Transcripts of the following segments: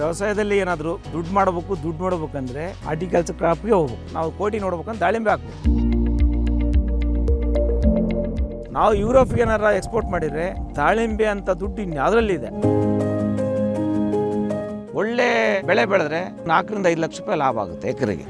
ವ್ಯವಸಾಯದಲ್ಲಿ ಏನಾದರೂ ದುಡ್ಡು ನೋಡ್ಬೇಕಂದ್ರೆ ಹಾರ್ಟಿಕಲ್ಚರ್ ಕ್ರಾಪ್ಗೆ ಹೋಗ್ಬೇಕು. ನಾವು ಕೋಟಿ ನೋಡ್ಬೇಕಂದ್ರೆ ದಾಳಿಂಬೆ ಹಾಕ್ಬೇಕು. ನಾವು ಯುರೋಪ್ಗೆ ಏನಾರ ಎಕ್ಸ್ಪೋರ್ಟ್ ಮಾಡಿದರೆ ದಾಳಿಂಬೆ ಅಂತ ದುಡ್ಡು ಇನ್ಯಾವುದರಲ್ಲಿದೆ. ಒಳ್ಳೆ ಬೆಳೆ ಬೆಳೆದ್ರೆ 4 ರಿಂದ 5 ಲಕ್ಷ ರೂಪಾಯಿ ಲಾಭ ಆಗುತ್ತೆ ಎಕರೆಗೆ.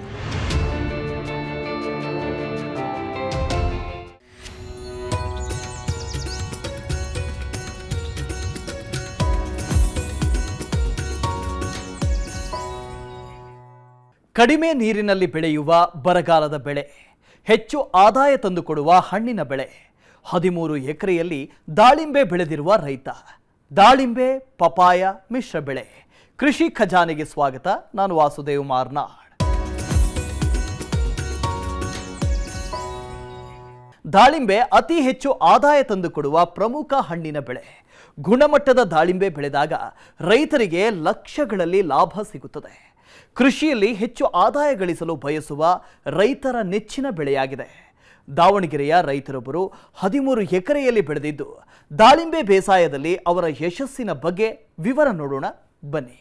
ಕಡಿಮೆ ನೀರಿನಲ್ಲಿ ಬೆಳೆಯುವ ಬರಗಾಲದ ಬೆಳೆ, ಹೆಚ್ಚು ಆದಾಯ ತಂದುಕೊಡುವ ಹಣ್ಣಿನ ಬೆಳೆ. 13 ಎಕರೆಯಲ್ಲಿ ದಾಳಿಂಬೆ ಬೆಳೆದಿರುವ ರೈತ. ದಾಳಿಂಬೆ ಪಪಾಯ ಮಿಶ್ರ ಬೆಳೆ. ಕೃಷಿ ಖಜಾನೆಗೆ ಸ್ವಾಗತ. ನಾನು ವಾಸುದೇವ್ ಮಾರ್ನಾಡ್. ದಾಳಿಂಬೆ ಅತಿ ಹೆಚ್ಚು ಆದಾಯ ತಂದುಕೊಡುವ ಪ್ರಮುಖ ಹಣ್ಣಿನ ಬೆಳೆ. ಗುಣಮಟ್ಟದ ದಾಳಿಂಬೆ ಬೆಳೆದಾಗ ರೈತರಿಗೆ ಲಕ್ಷಗಳಲ್ಲಿ ಲಾಭ ಸಿಗುತ್ತದೆ. ಕೃಷಿಯಲ್ಲಿ ಹೆಚ್ಚು ಆದಾಯ ಗಳಿಸಲು ಬಯಸುವ ರೈತರ ನೆಚ್ಚಿನ ಬೆಳೆಯಾಗಿದೆ. ದಾವಣಗೆರೆಯ ರೈತರೊಬ್ಬರು 13 ಎಕರೆಯಲ್ಲಿ ಬೆಳೆದಿದ್ದು ದಾಳಿಂಬೆ ಬೇಸಾಯದಲ್ಲಿ ಅವರ ಯಶಸ್ಸಿನ ಬಗ್ಗೆ ವಿವರ ನೋಡೋಣ ಬನ್ನಿ.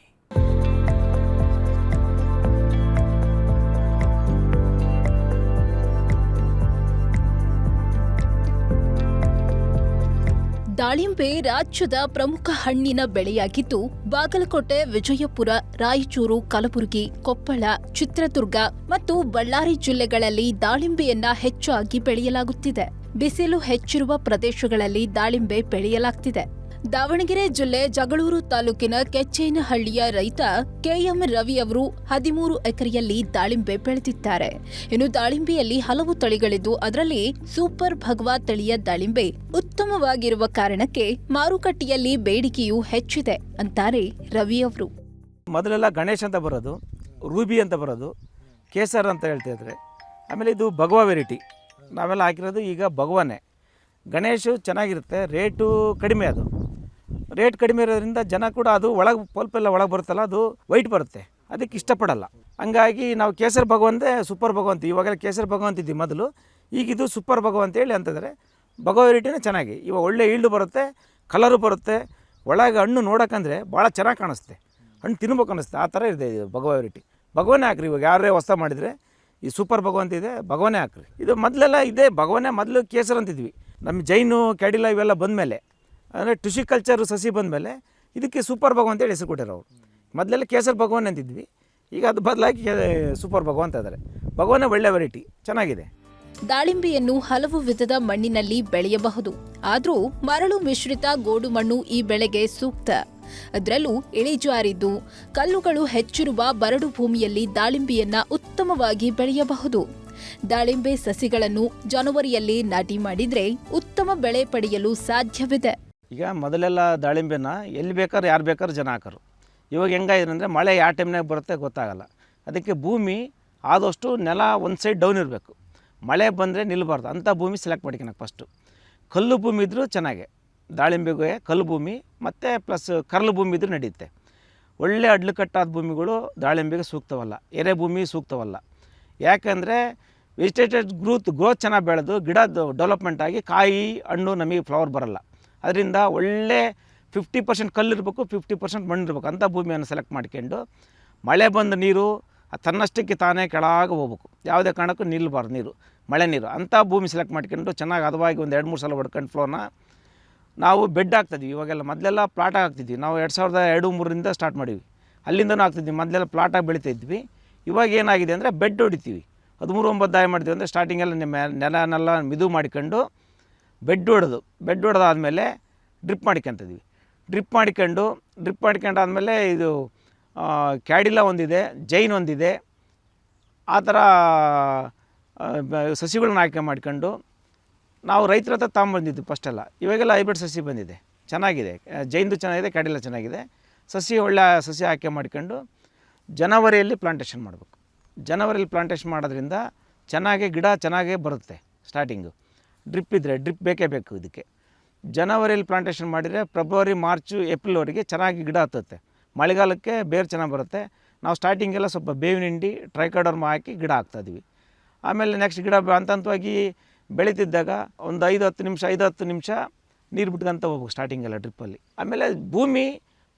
ದಾಳಿಂಬೆ ರಾಜ್ಯದ ಪ್ರಮುಖ ಹಣ್ಣಿನ ಬೆಳೆಯಾಗಿದ್ದು ಬಾಗಲಕೋಟೆ, ವಿಜಯಪುರ, ರಾಯಚೂರು, ಕಲಬುರಗಿ, ಕೊಪ್ಪಳ, ಚಿತ್ರದುರ್ಗ ಮತ್ತು ಬಳ್ಳಾರಿ ಜಿಲ್ಲೆಗಳಲ್ಲಿ ದಾಳಿಂಬೆಯನ್ನ ಹೆಚ್ಚಾಗಿ ಬೆಳೆಯಲಾಗುತ್ತಿದೆ. ಬಿಸಿಲು ಹೆಚ್ಚಿರುವ ಪ್ರದೇಶಗಳಲ್ಲಿ ದಾಳಿಂಬೆ ಬೆಳೆಯಲಾಗ್ತಿದೆ. ದಾವಣಗೆರೆ ಜಿಲ್ಲೆ ಜಗಳೂರು ತಾಲೂಕಿನ ಕೆಚ್ಚೇನಹಳ್ಳಿಯ ರೈತ ಕೆಎಂ ರವಿ ಅವರು 13 ಎಕರೆಯಲ್ಲಿ ದಾಳಿಂಬೆ ಬೆಳೆದಿದ್ದಾರೆ. ಇನ್ನು ದಾಳಿಂಬೆಯಲ್ಲಿ ಹಲವು ತಳಿಗಳಿದ್ದು ಅದರಲ್ಲಿ ಸೂಪರ್ ಭಗವಾ ತಳಿಯ ದಾಳಿಂಬೆ ಉತ್ತಮವಾಗಿರುವ ಕಾರಣಕ್ಕೆ ಮಾರುಕಟ್ಟೆಯಲ್ಲಿ ಬೇಡಿಕೆಯೂ ಹೆಚ್ಚಿದೆ ಅಂತಾರೆ ರವಿ ಅವರು. ಮೊದಲೆಲ್ಲ ಗಣೇಶ್ ಅಂತ ಬರೋದು, ರೂಬಿ ಅಂತ ಬರೋದು, ಕೇಸರ್ ಅಂತ ಹೇಳ್ತಿದ್ರೆ, ಆಮೇಲೆ ಇದು ಭಗವಾ ವೆರೈಟಿ ನಾವೆಲ್ಲ ಹಾಕಿರೋದು. ಈಗ ಭಗವಾನೇ ಗಣೇಶು ಚೆನ್ನಾಗಿರುತ್ತೆ, ರೇಟು ಕಡಿಮೆ. ಅದು ರೇಟ್ ಕಡಿಮೆ ಇರೋದ್ರಿಂದ ಜನ ಕೂಡ ಅದು ಒಳಗೆ ಪಲ್ಪೆಲ್ಲ ಒಳಗೆ ಬರುತ್ತಲ್ಲ, ಅದು ವೈಟ್ ಬರುತ್ತೆ, ಅದಕ್ಕೆ ಇಷ್ಟಪಡಲ್ಲ. ಹಂಗಾಗಿ ನಾವು ಕೇಸರ್ ಭಗವಂತೆ ಸೂಪರ್ ಭಗವಂತ, ಇವಾಗೆಲ್ಲ ಕೇಸರ್ ಭಗವಂತಿದ್ವಿ ಮೊದಲು, ಈಗಿದು ಸೂಪರ್ ಭಗವಂತ ಹೇಳಿ ಅಂತಿದ್ದಾರೆ. ಭಗವ ವೆರೈಟಿನೇ ಚೆನ್ನಾಗಿ, ಇವಾಗ ಒಳ್ಳೆ ಈಲ್ಡು ಬರುತ್ತೆ, ಕಲರು ಬರುತ್ತೆ, ಒಳಗೆ ಹಣ್ಣು ನೋಡೋಕ್ಕಂದ್ರೆ ಭಾಳ ಚೆನ್ನಾಗಿ ಕಾಣಿಸುತ್ತೆ, ಹಣ್ಣು ತಿನ್ಬೇಕು ಅನ್ನಿಸುತ್ತೆ, ಆ ಥರ ಇದೆ ಇದು ಭಗವ ವೆರೈಟಿ. ಭಗವನೇ ಹಾಕ್ರಿ, ಇವಾಗ ಯಾರೇ ಹೊಸ ಮಾಡಿದರೆ ಈ ಸೂಪರ್ ಭಗವಂತ ಇದೆ, ಭಗವನೇ ಹಾಕ್ರಿ. ಇದು ಮೊದಲೆಲ್ಲ ಇದೆ ಭಗವನೇ, ಮೊದಲು ಕೇಸರ್ ಅಂತಿದ್ವಿ. ನಮ್ಮ ಜೈನು ಕ್ಯಾಡಿಲಾ ಇವೆಲ್ಲ ಬಂದಮೇಲೆ, ಅಂದರೆ ಟಿಶ್ಯೂಕಲ್ಚರ್ ಸಸಿ ಬಂದಮೇಲೆ ಇದಕ್ಕೆ ಸೂಪರ್ ಭಗವಂತ ಹೇಳಿ ಹೆಸರು ಕೊಟ್ಟಿರೋ ಅವರು. ಮೊದಲೆಲ್ಲ ಕೇಸರ್ ಭಗವಾನ್ ಅಂತಿದ್ವಿ, ಈಗ ಅದು ಬದಲಾಗಿ ಸೂಪರ್ ಭಗವಂತ ಇದ್ದಾರೆ. ಭಗವಾನೇ ಒಳ್ಳೆ ವೆರೈಟಿ, ಚೆನ್ನಾಗಿದೆ. ದಾಳಿಂಬೆಯನ್ನು ಹಲವು ವಿಧದ ಮಣ್ಣಿನಲ್ಲಿ ಬೆಳೆಯಬಹುದು. ಆದರೂ ಮರಳು ಮಿಶ್ರಿತ ಗೋಡು ಮಣ್ಣು ಈ ಬೆಳೆಗೆ ಸೂಕ್ತ. ಅದರಲ್ಲೂ ಇಳಿಜಾರಿದ್ದು ಕಲ್ಲುಗಳು ಹೆಚ್ಚಿರುವ ಬರಡು ಭೂಮಿಯಲ್ಲಿ ದಾಳಿಂಬೆಯನ್ನ ಉತ್ತಮವಾಗಿ ಬೆಳೆಯಬಹುದು. ದಾಳಿಂಬೆ ಸಸಿಗಳನ್ನು ಜನವರಿಯಲ್ಲಿ ನಾಟಿ ಮಾಡಿದ್ರೆ ಉತ್ತಮ ಬೆಳೆ ಪಡೆಯಲು ಸಾಧ್ಯವಿದೆ. ಈಗ ಮೊದಲೆಲ್ಲ ದಾಳಿಂಬೆನ ಎಲ್ಲಿ ಬೇಕಾದ್ರೆ ಯಾರು ಬೇಕಾದ್ರೂ ಜನ ಹಾಕೋರು. ಇವಾಗ ಹೆಂಗಾಗಿದೆ ಅಂದರೆ ಮಳೆ ಯಾವ ಟೈಮ್ನಾಗ ಬರುತ್ತೆ ಗೊತ್ತಾಗಲ್ಲ. ಅದಕ್ಕೆ ಭೂಮಿ ಆದಷ್ಟು ನೆಲ ಒಂದು ಸೈಡ್ ಡೌನ್ ಇರಬೇಕು, ಮಳೆ ಬಂದರೆ ನಿಲ್ಲಬಾರ್ದು ಅಂಥ ಭೂಮಿ ಸೆಲೆಕ್ಟ್ ಮಾಡ್ಕೊಳಕ್ಕೆ ಫಸ್ಟು. ಕಲ್ಲು ಭೂಮಿ ಇದ್ದರೂ ಚೆನ್ನಾಗೆ ದಾಳಿಂಬೆಗೆ, ಕಲ್ಲು ಭೂಮಿ ಮತ್ತು ಪ್ಲಸ್ ಕರ್ಲು ಭೂಮಿ ಇದ್ರೂ ನಡೆಯುತ್ತೆ. ಒಳ್ಳೆ ಅಡ್ಲು ಕಟ್ಟಾದ ಭೂಮಿಗಳು ದಾಳಿಂಬೆಗೆ ಸೂಕ್ತವಲ್ಲ, ಎರೆ ಭೂಮಿ ಸೂಕ್ತವಲ್ಲ. ಯಾಕೆಂದರೆ ವೆಜಿಟೇಟೆಡ್ ಗ್ರೋತ್ ಚೆನ್ನಾಗಿ ಬೆಳೆದು ಗಿಡ ಡೆವಲಪ್ಮೆಂಟ್ ಆಗಿ ಕಾಯಿ ಹಣ್ಣು ನಮಗೆ ಫ್ಲವರ್ ಬರೋಲ್ಲ. ಅದರಿಂದ ಒಳ್ಳೆ 50% ಕಲ್ಲಿರಬೇಕು, 50% ಮಣ್ಣಿರಬೇಕು ಅಂಥ ಭೂಮಿಯನ್ನು ಸೆಲೆಕ್ಟ್ ಮಾಡ್ಕೊಂಡು ಮಳೆ ಬಂದ ನೀರು ತನ್ನಷ್ಟಕ್ಕೆ ತಾನೇ ಕೆಳಗೆ ಹೋಗ್ಬೇಕು, ಯಾವುದೇ ಕಾರಣಕ್ಕೂ ನಿಲ್ಲಬಾರ್ದು ನೀರು, ಮಳೆ ನೀರು. ಅಂಥ ಭೂಮಿ ಸೆಲೆಕ್ಟ್ ಮಾಡ್ಕೊಂಡು ಚೆನ್ನಾಗಿ ಹದವಾಗಿ ಒಂದು 2-3 ಸಲ ಹೊಡ್ಕೊಂಡು ಫ್ಲೋನ ನಾವು ಬೆಡ್ ಹಾಕ್ತಿದ್ವಿ. ಇವಾಗೆಲ್ಲ ಮೊದಲೆಲ್ಲ ಪ್ಲಾಟ್ ಹಾಕ್ತಿದ್ವಿ ನಾವು, 2002-2003 ಸ್ಟಾರ್ಟ್ ಮಾಡಿದ್ವಿ, ಅಲ್ಲಿಂದನೂ ಹಾಕ್ತಿದ್ವಿ. ಮೊದಲೆಲ್ಲ ಪ್ಲಾಟಾಗಿ ಬೆಳಿತಾಯಿದ್ವಿ. ಇವಾಗ ಏನಾಗಿದೆ ಅಂದರೆ ಬೆಡ್ ಹೊಡಿತೀವಿ, 13-9 ದಾಯ ಮಾಡ್ತೀವಿ. ಅಂದರೆ ಸ್ಟಾರ್ಟಿಂಗೆಲ್ಲ ನೆಲನೆಲ್ಲ ಮಿದು ಮಾಡ್ಕೊಂಡು ಬೆಡ್ ಹೊಡೆದಾದ್ಮೇಲೆ ಡ್ರಿಪ್ ಮಾಡ್ಕೊತಿದ್ವಿ. ಡ್ರಿಪ್ ಮಾಡ್ಕೊಂಡಾದ್ಮೇಲೆ ಇದು ಕ್ಯಾಡಿಲಾ ಒಂದಿದೆ, ಜೈನ್ ಒಂದಿದೆ, ಆ ಥರ ಸಸಿಗಳನ್ನ ಆಯ್ಕೆ ಮಾಡ್ಕೊಂಡು ನಾವು ರೈತರ ಹತ್ರ ತಗೊಂಬಂದಿದ್ದು ಫಸ್ಟೆಲ್ಲ. ಇವಾಗೆಲ್ಲ ಹೈಬ್ರಿಡ್ ಸಸಿ ಬಂದಿದೆ, ಚೆನ್ನಾಗಿದೆ. ಜೈನ್ದು ಚೆನ್ನಾಗಿದೆ, ಕ್ಯಾಡಿಲಾ ಚೆನ್ನಾಗಿದೆ. ಸಸಿ ಒಳ್ಳೆ ಸಸಿ ಆಯ್ಕೆ ಮಾಡ್ಕೊಂಡು ಜನವರಿಯಲ್ಲಿ ಪ್ಲಾಂಟೇಷನ್ ಮಾಡಬೇಕು. ಜನವರಿಯಲ್ಲಿ ಪ್ಲಾಂಟೇಷನ್ ಮಾಡೋದ್ರಿಂದ ಚೆನ್ನಾಗಿ ಗಿಡ ಚೆನ್ನಾಗೇ ಬರುತ್ತೆ. ಸ್ಟಾರ್ಟಿಂಗು ಡ್ರಿಪ್ ಇದ್ದರೆ ಡ್ರಿಪ್ ಬೇಕೇ ಬೇಕು ಇದಕ್ಕೆ. ಜನವರಿಯಲ್ಲಿ ಪ್ಲಾಂಟೇಷನ್ ಮಾಡಿದರೆ ಫೆಬ್ರವರಿ, ಮಾರ್ಚು, ಏಪ್ರಿಲ್ವರೆಗೆ ಚೆನ್ನಾಗಿ ಗಿಡ ಹತ್ತುತ್ತೆ. ಮಳೆಗಾಲಕ್ಕೆ ಬೇರೆ ಚೆನ್ನಾಗಿ ಬರುತ್ತೆ. ನಾವು ಸ್ಟಾರ್ಟಿಂಗೆಲ್ಲ ಸ್ವಲ್ಪ ಬೇವಿನ ಹಿಂಡಿ, ಟ್ರೈಕೋಡರ್ಮ ಹಾಕಿ ಗಿಡ ಹಾಕ್ತಾಯಿದ್ವಿ. ಆಮೇಲೆ ನೆಕ್ಸ್ಟ್ ಗಿಡ ಹಂತವಾಗಿ ಬೆಳೀತಿದ್ದಾಗ ಒಂದು 5-10 ನಿಮಿಷ ನೀರು ಬಿಟ್ಕೊಂತ ಹೋಗ್ಬೇಕು ಸ್ಟಾರ್ಟಿಂಗೆಲ್ಲ ಡ್ರಿಪ್ಪಲ್ಲಿ. ಆಮೇಲೆ ಭೂಮಿ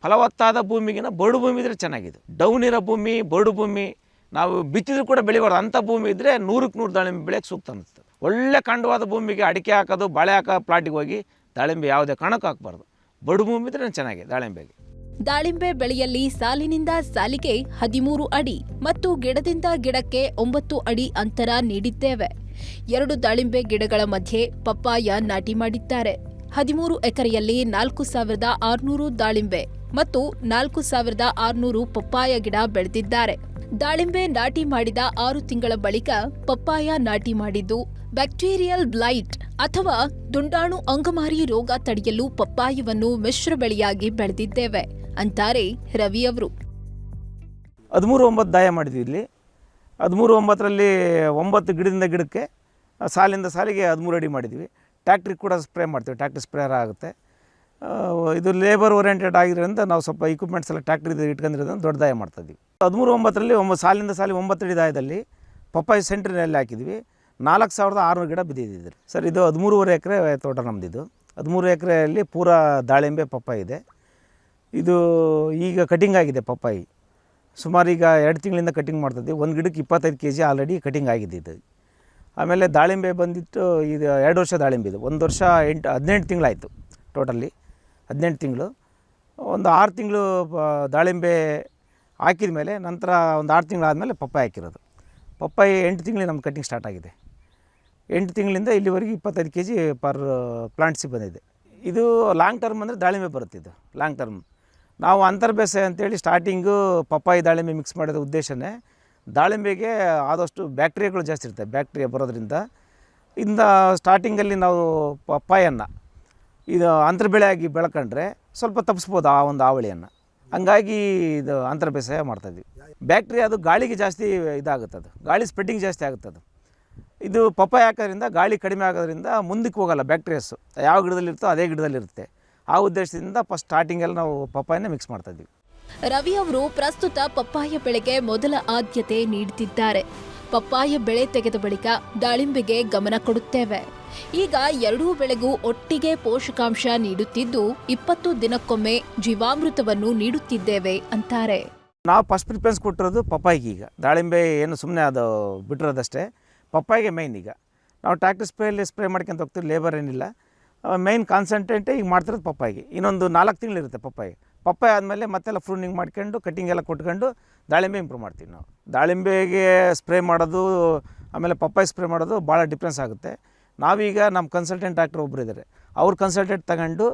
ಫಲವತ್ತಾದ ಭೂಮಿಗಿನ ಬರಡು ಭೂಮಿ ಇದ್ದರೆ ಚೆನ್ನಾಗಿದೆ. ಡೌನ್ ಇರೋ ಭೂಮಿ, ಬರಡು ಭೂಮಿ, ನಾವು ಬಿತ್ತಿದ್ರು ಕೂಡ ಬೆಳಿಬಾರ್ದು ಅಂಥ ಭೂಮಿ ಇದ್ದರೆ 100ಕ್ಕೆ 100 ದಾಳಿಂಬೆ ಬೆಳೆಯೋಕ್ಕೆ ಸೂಕ್ತ ಅನ್ನಿಸ್ತದೆ. ಒಳ್ಳೆ ಕಾಂಡವಾದ ಭೂಮಿಗೆ ಅಡಿಕೆ ಹಾಕೋದು, ಬಾಳೆ ಹಾಕೋ ಪ್ಲಾಟಿಗೆ ಹೋಗಿ ದಾಳಿಂಬೆ ಯಾವುದೇ ಕಾರಣಕ್ಕೂ ಹಾಕಬಾರ್ದು. ಬರಡು ಭೂಮಿ ಇದ್ದರೆ ಚೆನ್ನಾಗಿದೆ ದಾಳಿಂಬೆಗೆ. ದಾಳಿಂಬೆ ಬೆಳೆಯಲ್ಲಿ ಸಾಲಿನಿಂದ ಸಾಲಿಗೆ 13 ಅಡಿ ಮತ್ತು ಗಿಡದಿಂದ ಗಿಡಕ್ಕೆ 9 ಅಡಿ ಅಂತರ ನೀಡಿದ್ದೇವೆ. 2 ದಾಳಿಂಬೆ ಗಿಡಗಳ ಮಧ್ಯೆ ಪಪ್ಪಾಯ ನಾಟಿ ಮಾಡಿದ್ದಾರೆ. 13 ಎಕರೆಯಲ್ಲಿ 4600 ದಾಳಿಂಬೆ ಮತ್ತು 4600 ಪಪ್ಪಾಯ ಗಿಡ ಬೆಳೆದಿದ್ದಾರೆ. ದಾಳಿಂಬೆ ನಾಟಿ ಮಾಡಿದ 6 ತಿಂಗಳ ಬಳಿಕ ಪಪ್ಪಾಯ ನಾಟಿ ಮಾಡಿದ್ದು ಬ್ಯಾಕ್ಟೀರಿಯಲ್ ಬ್ಲೈಟ್ ಅಥವಾ ದುಂಡಾಣು ಅಂಗಮಾರಿ ರೋಗ ತಡೆಯಲು ಪಪ್ಪಾಯವನ್ನು ಮಿಶ್ರ ಬೆಳೆಯಾಗಿ ಬೆಳೆದಿದ್ದೇವೆ ಅಂತಾರೆ ರವಿ ಅವರು. 13-9 ದಾಯ ಮಾಡಿದ್ವಿ ಇಲ್ಲಿ. 13-9ರಲ್ಲಿ 9 ಗಿಡದಿಂದ ಗಿಡಕ್ಕೆ ಸಾಲಿಂದ ಸಾಲಿಗೆ 13 ಅಡಿ ಮಾಡಿದ್ವಿ. ಟ್ಯಾಕ್ಟ್ರಿಗೆ ಕೂಡ ಸ್ಪ್ರೇ ಮಾಡ್ತೀವಿ, ಟ್ಯಾಕ್ಟ್ರಿ ಸ್ಪ್ರೇಯರ್ ಆಗುತ್ತೆ. ಇದು ಲೇಬರ್ ಓರಿಯೆಂಟೆಡ್ ಆಗಿರೋದ್ರಿಂದ ನಾವು ಸ್ವಲ್ಪ ಇಕ್ವಿಪ್ಮೆಂಟ್ಸ್ ಎಲ್ಲ ಟ್ಯಾಕ್ಟ್ರಿ ಇಟ್ಕೊಂಡಿರೋದ್ರಿಂದ ದೊಡ್ಡ ದಾಯ ಮಾಡ್ತಾಯಿದ್ವಿ. 13-9ರಲ್ಲಿ ಸಾಲಿಂದ ಸಾಲಿ 9 ಅಡಿ ದಾಯದಲ್ಲಿ ಪಪ್ಪಾಯ ಸೆಂಟ್ರಿನಲ್ಲಿ ಹಾಕಿದ್ವಿ. 4600 ಗಿಡ ಬಿದ್ದಿದ್ದಿದ್ರು ಸರ್. ಇದು 13.5 ಎಕರೆ ತೋಟ ನಮ್ಮದಿದ್ದು. 13 ಎಕರೆಯಲ್ಲಿ ಪೂರಾ ದಾಳಿಂಬೆ ಪಪ್ಪಾಯ ಇದೆ. ಇದು ಈಗ ಕಟಿಂಗ್ ಆಗಿದೆ ಪಪ್ಪಾಯಿ. ಸುಮಾರು ಈಗ 2 ತಿಂಗಳಿಂದ ಕಟಿಂಗ್ ಮಾಡ್ತಿದ್ವಿ. ಒಂದು ಗಿಡಕ್ಕೆ 25 kg ಆಲ್ರೆಡಿ ಕಟಿಂಗ್ ಆಗಿದೆ ಇದು. ಆಮೇಲೆ ದಾಳಿಂಬೆ ಬಂದಿತ್ತು, ಇದು 2 ವರ್ಷ ದಾಳಿಂಬೆ ಇದು. 1 ವರ್ಷ 18 ತಿಂಗಳಾಯಿತು ಟೋಟಲಿ, 18 ತಿಂಗಳು. ಒಂದು 6 ತಿಂಗಳು ದಾಳಿಂಬೆ ಹಾಕಿದ ಮೇಲೆ ನಂತರ ಒಂದು 6 ತಿಂಗಳಾದಮೇಲೆ ಪಪ್ಪಾಯ ಹಾಕಿರೋದು. ಪಪ್ಪಾಯ 8 ತಿಂಗಳಿಗೆ ನಮ್ಮ ಕಟಿಂಗ್ ಸ್ಟಾರ್ಟ್ ಆಗಿದೆ. 8 ತಿಂಗಳಿಂದ ಇಲ್ಲಿವರೆಗೆ 25 kg ಪರ್ ಪ್ಲಾಂಟ್ಸಿಗೆ ಬಂದಿದೆ. ಇದು ಲಾಂಗ್ ಟರ್ಮ್ ಅಂದರೆ ದಾಳಿಂಬೆ ಬರುತ್ತೆ. ಇದು ಲಾಂಗ್ ಟರ್ಮ್. ನಾವು ಅಂತರ್ಬೇಸಾಯ ಅಂತೇಳಿ ಸ್ಟಾರ್ಟಿಂಗು ಪಪ್ಪಾಯಿ ದಾಳಿಂಬೆ ಮಿಕ್ಸ್ ಮಾಡೋದು ಉದ್ದೇಶನೇ ದಾಳಿಂಬೆಗೆ ಆದಷ್ಟು ಬ್ಯಾಕ್ಟೀರಿಯಾಗಳು ಜಾಸ್ತಿ ಇರ್ತವೆ. ಬ್ಯಾಕ್ಟೀರಿಯಾ ಬರೋದ್ರಿಂದ ಸ್ಟಾರ್ಟಿಂಗಲ್ಲಿ ನಾವು ಪಪ್ಪಾಯನ್ನು ಇದು ಅಂತರ್ಬೆಳೆಯಾಗಿ ಬೆಳ್ಕೊಂಡ್ರೆ ಸ್ವಲ್ಪ ತಪ್ಪಿಸ್ಬೋದು ಆ ಒಂದು ಹಾವಳಿಯನ್ನು. ಹಂಗಾಗಿ ಇದು ಅಂತರ ಬೇಸಾಯ ಮಾಡ್ತಾಯಿದ್ವಿ. ಬ್ಯಾಕ್ಟೀರಿಯಾ ಅದು ಗಾಳಿಗೆ ಜಾಸ್ತಿ ಇದಾಗುತ್ತೆ, ಅದು ಗಾಳಿ ಸ್ಪ್ರೆಡ್ಡಿಂಗ್ ಜಾಸ್ತಿ ಆಗುತ್ತೆ. ಅದು ಇದು ಪಪ್ಪಾಯ ಹಾಕೋದ್ರಿಂದ ಗಾಳಿ ಕಡಿಮೆ ಆಗೋದ್ರಿಂದ ಮುಂದಕ್ಕೆ ಹೋಗಲ್ಲ ಬ್ಯಾಕ್ಟೀರಿಯಾಸು. ಯಾವ ಗಿಡದಲ್ಲಿರುತ್ತೋ ಅದೇ ಗಿಡದಲ್ಲಿರುತ್ತೆ. ಆ ಉದ್ದೇಶದಿಂದ ಫಸ್ಟ್ ಸ್ಟಾರ್ಟಿಂಗಲ್ಲಿ ನಾವು ಪಪ್ಪಾಯನೇ ಮಿಕ್ಸ್ ಮಾಡ್ತಾಯಿದ್ವಿ. ರವಿ ಅವರು ಪ್ರಸ್ತುತ ಪಪ್ಪಾಯ ಬೆಳೆಗೆ ಮೊದಲ ಆದ್ಯತೆ ನೀಡುತ್ತಿದ್ದಾರೆ. ಪಪ್ಪಾಯ ಬೆಳೆ ತೆಗೆದ ಬಳಿಕ ದಾಳಿಂಬೆಗೆ ಗಮನ ಕೊಡುತ್ತೇವೆ. ಈಗ 2 ಬೆಳೆಗೂ ಒಟ್ಟಿಗೆ ಪೋಷಕಾಂಶ ನೀಡುತ್ತಿದ್ದು 20 ದಿನಕ್ಕೊಮ್ಮೆ ಜೀವಾಮೃತವನ್ನು ನೀಡುತ್ತಿದ್ದೇವೆ ಅಂತಾರೆ. ನಾವು ಫಸ್ಟ್ ಪ್ರಿಫರೆನ್ಸ್ ಕೊಟ್ಟಿರೋದು ಪಪ್ಪಾಯಿಗೆ. ಈಗ ದಾಳಿಂಬೆ ಏನು ಸುಮ್ಮನೆ ಅದು ಬಿಟ್ಟಿರೋದಷ್ಟೇ. ಪಪ್ಪಾಯಿಗೆ ಮೈನ್. ಈಗ ನಾವು ಟ್ಯಾಕ್ಟರ್ ಸ್ಪ್ರೇಯಲ್ಲಿ ಸ್ಪ್ರೇ ಮಾಡ್ಕೊಂತ ಹೋಗ್ತೀವಿ, ಲೇಬರ್ ಏನಿಲ್ಲ. ಮೈನ್ ಕಾನ್ಸಂಟ್ರೇಟೇ ಈಗ ಮಾಡ್ತಿರೋದು ಪಪ್ಪಾಯಿಗೆ. ಇನ್ನೊಂದು 4 ತಿಂಗಳಿರುತ್ತೆ ಪಪ್ಪಾಯ ಆದಮೇಲೆ ಮತ್ತೆಲ್ಲ ಫ್ರೂನಿಂಗ್ ಮಾಡ್ಕೊಂಡು ಕಟ್ಟಿಂಗ್ ಎಲ್ಲ ಕೊಟ್ಕೊಂಡು ದಾಳಿಂಬೆ ಇಂಪ್ರೂವ್ ಮಾಡ್ತೀವಿ ನಾವು. ದಾಳಿಂಬೆಗೆ ಸ್ಪ್ರೇ ಮಾಡೋದು ಆಮೇಲೆ ಪಪ್ಪಾಯ ಸ್ಪ್ರೇ ಮಾಡೋದು ಭಾಳ ಡಿಫ್ರೆನ್ಸ್ ಆಗುತ್ತೆ. ನಾವೀಗ ನಮ್ಮ ಕನ್ಸಲ್ಟೆಂಟ್ ಡಾಕ್ಟ್ರ್ ಒಬ್ಬರು ಇದ್ದಾರೆ, ಅವ್ರ ಕನ್ಸಲ್ಟೆಂಟ್ ತಗೊಂಡು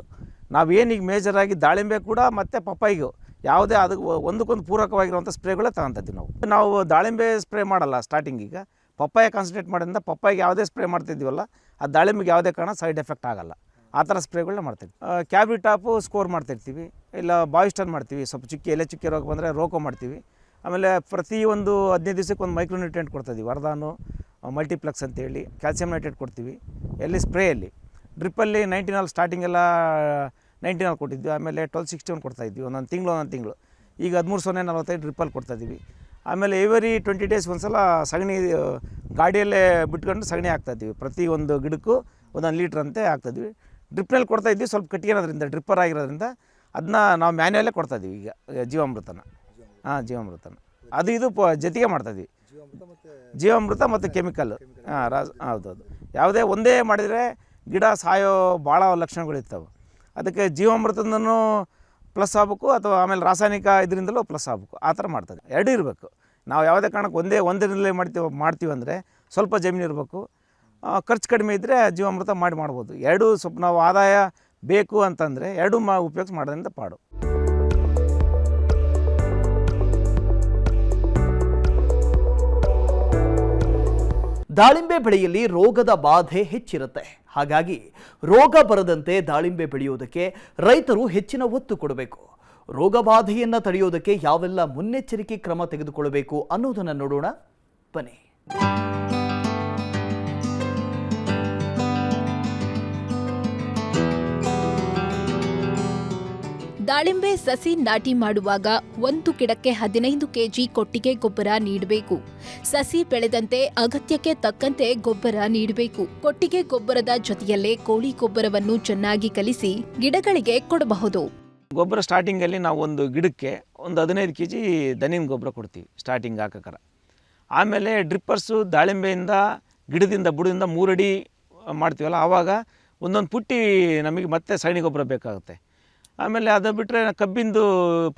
ನಾವೇನೀಗ ಮೇಜರಾಗಿ ದಾಳಿಂಬೆ ಕೂಡ ಮತ್ತು ಪಪ್ಪಾಯಿಗೂ ಯಾವುದೇ ಅದಕ್ಕೆ ಒಂದಕ್ಕೊಂದು ಪೂರಕವಾಗಿರುವಂಥ ಸ್ಪ್ರೇಗಳೇ ತಗೊತಿದ್ವಿ ನಾವು ದಾಳಿಂಬೆ ಸ್ಪ್ರೇ ಮಾಡಲ್ಲ ಸ್ಟಾರ್ಟಿಂಗ್. ಈಗ ಪಪ್ಪಾಯ ಕಾನ್ಸಂಟ್ರೇಟ್ ಮಾಡೋದ್ರಿಂದ ಪಪ್ಪಾಯಿಗೆ ಯಾವುದೇ ಸ್ಪ್ರೇ ಮಾಡ್ತಿದ್ದೀವಲ್ಲ ಆ ದಾಳಿಂಬೆಗೆ ಯಾವುದೇ ಕಾರಣ ಸೈಡ್ ಎಫೆಕ್ಟ್ ಆಗಲ್ಲ. ಆ ಥರ ಸ್ಪ್ರೇಗಳನ್ನ ಮಾಡ್ತೀವಿ. ಕ್ಯಾಬ್ರಿ ಟಾಪು ಸ್ಕೋರ್ ಮಾಡ್ತಿರ್ತೀವಿ, ಇಲ್ಲ ಬಾಯಿಸ್ಟನ್ ಮಾಡ್ತೀವಿ. ಸ್ವಲ್ಪ ಎಲೆ ಚುಕ್ಕಿ ರೋಗ ಬಂದರೆ ರೋಕೋ ಮಾಡ್ತೀವಿ. ಆಮೇಲೆ ಪ್ರತಿ ಒಂದು 15 ದಿವಸಕ್ಕೆ ಒಂದು ಮೈಕ್ರೋನ್ಯೂಟ್ರಿಯೆಂಟ್ ಕೊಡ್ತಾಯಿದ್ವಿ. ವರ್ದಾನು, ಮಲ್ಟಿಪ್ಲೆಕ್ಸ್ ಅಂತೇಳಿ ಕ್ಯಾಲ್ಸಿಯಂ ನೈಟ್ರೇಟ್ ಕೊಡ್ತೀವಿ. ಎಲ್ಲಿ ಸ್ಪ್ರೇಯಲ್ಲಿ. ಡ್ರಿಪ್ಪಲ್ಲಿ 19 ಸ್ಟಾರ್ಟಿಂಗೆಲ್ಲ 19 ಕೊಟ್ಟಿದ್ವಿ. ಆಮೇಲೆ 1261 ಕೊಡ್ತಾಯಿದ್ವಿ ಒಂದೊಂದು ತಿಂಗಳು. ಈಗ 1345 ಡ್ರಿಪ್ಪಲ್ಲಿ ಕೊಡ್ತಾಯಿದ್ದೀವಿ. ಆಮೇಲೆ ಎವರಿ 20 ಡೇಸ್ ಒಂದ್ಸಲ ಸಗಣಿ ಗಾಡಿಯಲ್ಲೇ ಬಿಟ್ಕೊಂಡು ಸಗಣಿ ಹಾಕ್ತಾಯಿದ್ವಿ. ಪ್ರತಿ ಒಂದು ಗಿಡಕ್ಕೂ 1 ಲೀಟ್ರ್ ಅಂತೆ ಹಾಕ್ತಾಯಿದ್ವಿ. ಡ್ರಿಪ್ನಲ್ಲಿ ಕೊಡ್ತಾಯಿದ್ವಿ. ಸ್ವಲ್ಪ ಕಟ್ಟಿಗೆನೋದ್ರಿಂದ ಡ್ರಿಪ್ಪರ್ ಆಗಿರೋದ್ರಿಂದ ಅದನ್ನ ನಾವು ಮ್ಯಾನ್ಯಲ್ಲೇ ಕೊಡ್ತಾಯಿದ್ವಿ ಈಗ ಜೀವಾಮೃತನ. ಜೀವಾಮೃತನ ಅದು ಇದು ಜೊತೆಗೆ ಮಾಡ್ತಾಯಿದ್ವಿ. ಜೀವಾಮೃತ ಮತ್ತು ಕೆಮಿಕಲ್. ಹೌದೌದು. ಯಾವುದೇ ಒಂದೇ ಮಾಡಿದರೆ ಗಿಡ ಸಾಯೋ ಭಾಳ ಲಕ್ಷಣಗಳಿರ್ತವೆ. ಅದಕ್ಕೆ ಜೀವಾಮೃತದೂ ಪ್ಲಸ್ ಆಗಬೇಕು ಅಥವಾ ಆಮೇಲೆ ರಾಸಾಯನಿಕ ಇದರಿಂದಲೂ ಪ್ಲಸ್ ಆಗಬೇಕು. ಆ ಥರ ಮಾಡ್ತದೆ. 2 ಇರಬೇಕು. ನಾವು ಯಾವುದೇ ಕಾರಣಕ್ಕೆ ಒಂದರಿಂದಲೇ ಮಾಡ್ತೀವಿ ಅಂದರೆ ಸ್ವಲ್ಪ ಜಮೀನು ಇರಬೇಕು. ಖರ್ಚು ಕಡಿಮೆ ಇದ್ದರೆ ಜೀವಾಮೃತ ಮಾಡ್ಬೋದು. 2 ಸ್ವಲ್ಪ ನಾವು ಆದಾಯ ಬೇಕು ಅಂತಂದರೆ 2 ಉಪಯೋಗಿಸಿ ಮಾಡೋದ್ರಿಂದ ಪಾಡು. ದಾಳಿಂಬೆ ಬೆಳೆಯಲ್ಲಿ ರೋಗದ ಬಾಧೆ ಹೆಚ್ಚಿರುತ್ತೆ. ಹಾಗಾಗಿ ರೋಗ ಬರದಂತೆ ದಾಳಿಂಬೆ ಬೆಳೆಯುವುದಕ್ಕೆ ರೈತರು ಹೆಚ್ಚಿನ ಒತ್ತು ಕೊಡಬೇಕು. ರೋಗ ಬಾಧೆಯನ್ನು ತಡೆಯುವುದಕ್ಕೆ ಯಾವೆಲ್ಲ ಮುನ್ನೆಚ್ಚರಿಕೆ ಕ್ರಮ ತೆಗೆದುಕೊಳ್ಳಬೇಕು ಅನ್ನೋದನ್ನು ನೋಡೋಣ ಬನ್ನಿ. ದಾಳಿಂಬೆ ಸಸಿ ನಾಟಿ ಮಾಡುವಾಗ 1 ಗಿಡಕ್ಕೆ 15 kg ಕೊಟ್ಟಿಗೆ ಗೊಬ್ಬರ ನೀಡಬೇಕು. ಸಸಿ ಬೆಳೆದಂತೆ ಅಗತ್ಯಕ್ಕೆ ತಕ್ಕಂತೆ ಗೊಬ್ಬರ ನೀಡಬೇಕು. ಕೊಟ್ಟಿಗೆ ಗೊಬ್ಬರದ ಜೊತೆಯಲ್ಲೇ ಕೋಳಿ ಗೊಬ್ಬರವನ್ನು ಚೆನ್ನಾಗಿ ಕಲಿಸಿ ಗಿಡಗಳಿಗೆ ಕೊಡಬಹುದು. ಗೊಬ್ಬರ ಸ್ಟಾರ್ಟಿಂಗಲ್ಲಿ ನಾವು ಒಂದು ಗಿಡಕ್ಕೆ ಒಂದು 15 kg ದನಿನ ಗೊಬ್ಬರ ಕೊಡ್ತೀವಿ ಸ್ಟಾರ್ಟಿಂಗ್ ಹಾಕಕ್ಕಾರ. ಆಮೇಲೆ ಡ್ರಿಪ್ಪರ್ಸು ದಾಳಿಂಬೆಯಿಂದ ಗಿಡದಿಂದ ಬುಡದಿಂದ 3 ಅಡಿ ಮಾಡ್ತೀವಲ್ಲ, ಆವಾಗ ಒಂದೊಂದು ಪುಟ್ಟಿ ನಮಗೆ ಮತ್ತೆ ಸಗಣಿ ಗೊಬ್ಬರ ಬೇಕಾಗುತ್ತೆ. ಆಮೇಲೆ ಅದು ಬಿಟ್ಟರೆ ಕಬ್ಬಿಂದು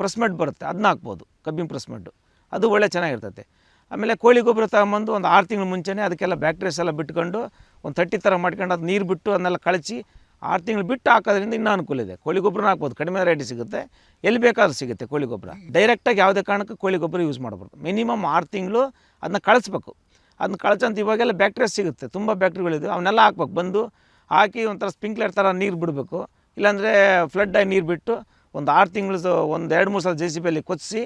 ಪ್ರೆಸ್ಮೆಡ್ ಬರುತ್ತೆ, ಅದನ್ನ ಹಾಕ್ಬೋದು. ಕಬ್ಬಿನ ಪ್ರೆಸ್ಮೆಡ್ಡು ಅದು ಒಳ್ಳೆ ಚೆನ್ನಾಗಿರ್ತೈತೆ. ಆಮೇಲೆ ಕೋಳಿ ಗೊಬ್ಬರ ತಗೊಂಬಂದು ಒಂದು 6 ತಿಂಗಳು ಮುಂಚೆನೇ ಅದಕ್ಕೆಲ್ಲ ಬ್ಯಾಕ್ಟೀರಿಯಾಸ್ ಎಲ್ಲ ಬಿಟ್ಕೊಂಡು ಒಂದು 30 ಥರ ಮಾಡ್ಕೊಂಡು ಅದು ನೀರು ಬಿಟ್ಟು ಅದನ್ನೆಲ್ಲ ಕಳಚಿ 6 ತಿಂಗಳು ಬಿಟ್ಟು ಹಾಕೋದ್ರಿಂದ ಇನ್ನೂ ಅನುಕೂಲ ಇದೆ. ಕೋಳಿ ಗೊಬ್ಬರನ ಹಾಕ್ಬೋದು, ಕಡಿಮೆ ರೇಟಿಗೆ ಸಿಗುತ್ತೆ, ಎಲ್ಲಿ ಬೇಕಾದ್ರೂ ಸಿಗುತ್ತೆ ಕೋಳಿ ಗೊಬ್ಬರ. ಡೈರೆಕ್ಟಾಗಿ ಯಾವುದೇ ಕಾರಣಕ್ಕೂ ಕೋಳಿ ಗೊಬ್ಬರ ಯೂಸ್ ಮಾಡಬಾರ್ದು. ಮಿನಿಮಮ್ 6 ತಿಂಗಳು ಅದನ್ನ ಕಳಿಸ್ಬೇಕು. ಅದನ್ನ ಕಳ್ಸಂತ ಇವಾಗೆಲ್ಲ ಬ್ಯಾಕ್ಟೀರಿಯಾ ಸಿಗುತ್ತೆ, ತುಂಬ ಬ್ಯಾಕ್ಟೀರಿಯಾಗಳಿದೆ, ಅವನ್ನೆಲ್ಲ ಹಾಕ್ಬೇಕು. ಬಂದು ಹಾಕಿ ಒಂಥರ ಸ್ಪ್ರಿಂಕ್ಲರ್ ಥರ ನೀರು ಬಿಡಬೇಕು. ಇಲ್ಲಾಂದರೆ ಫ್ಲಡ್ಡಾಗಿ ನೀರು ಬಿಟ್ಟು ಒಂದು 6 ತಿಂಗಳು ಒಂದು 2-3 ಸಲ JCBಯಲ್ಲಿ ಕೊಚ್ಚಿಸಿ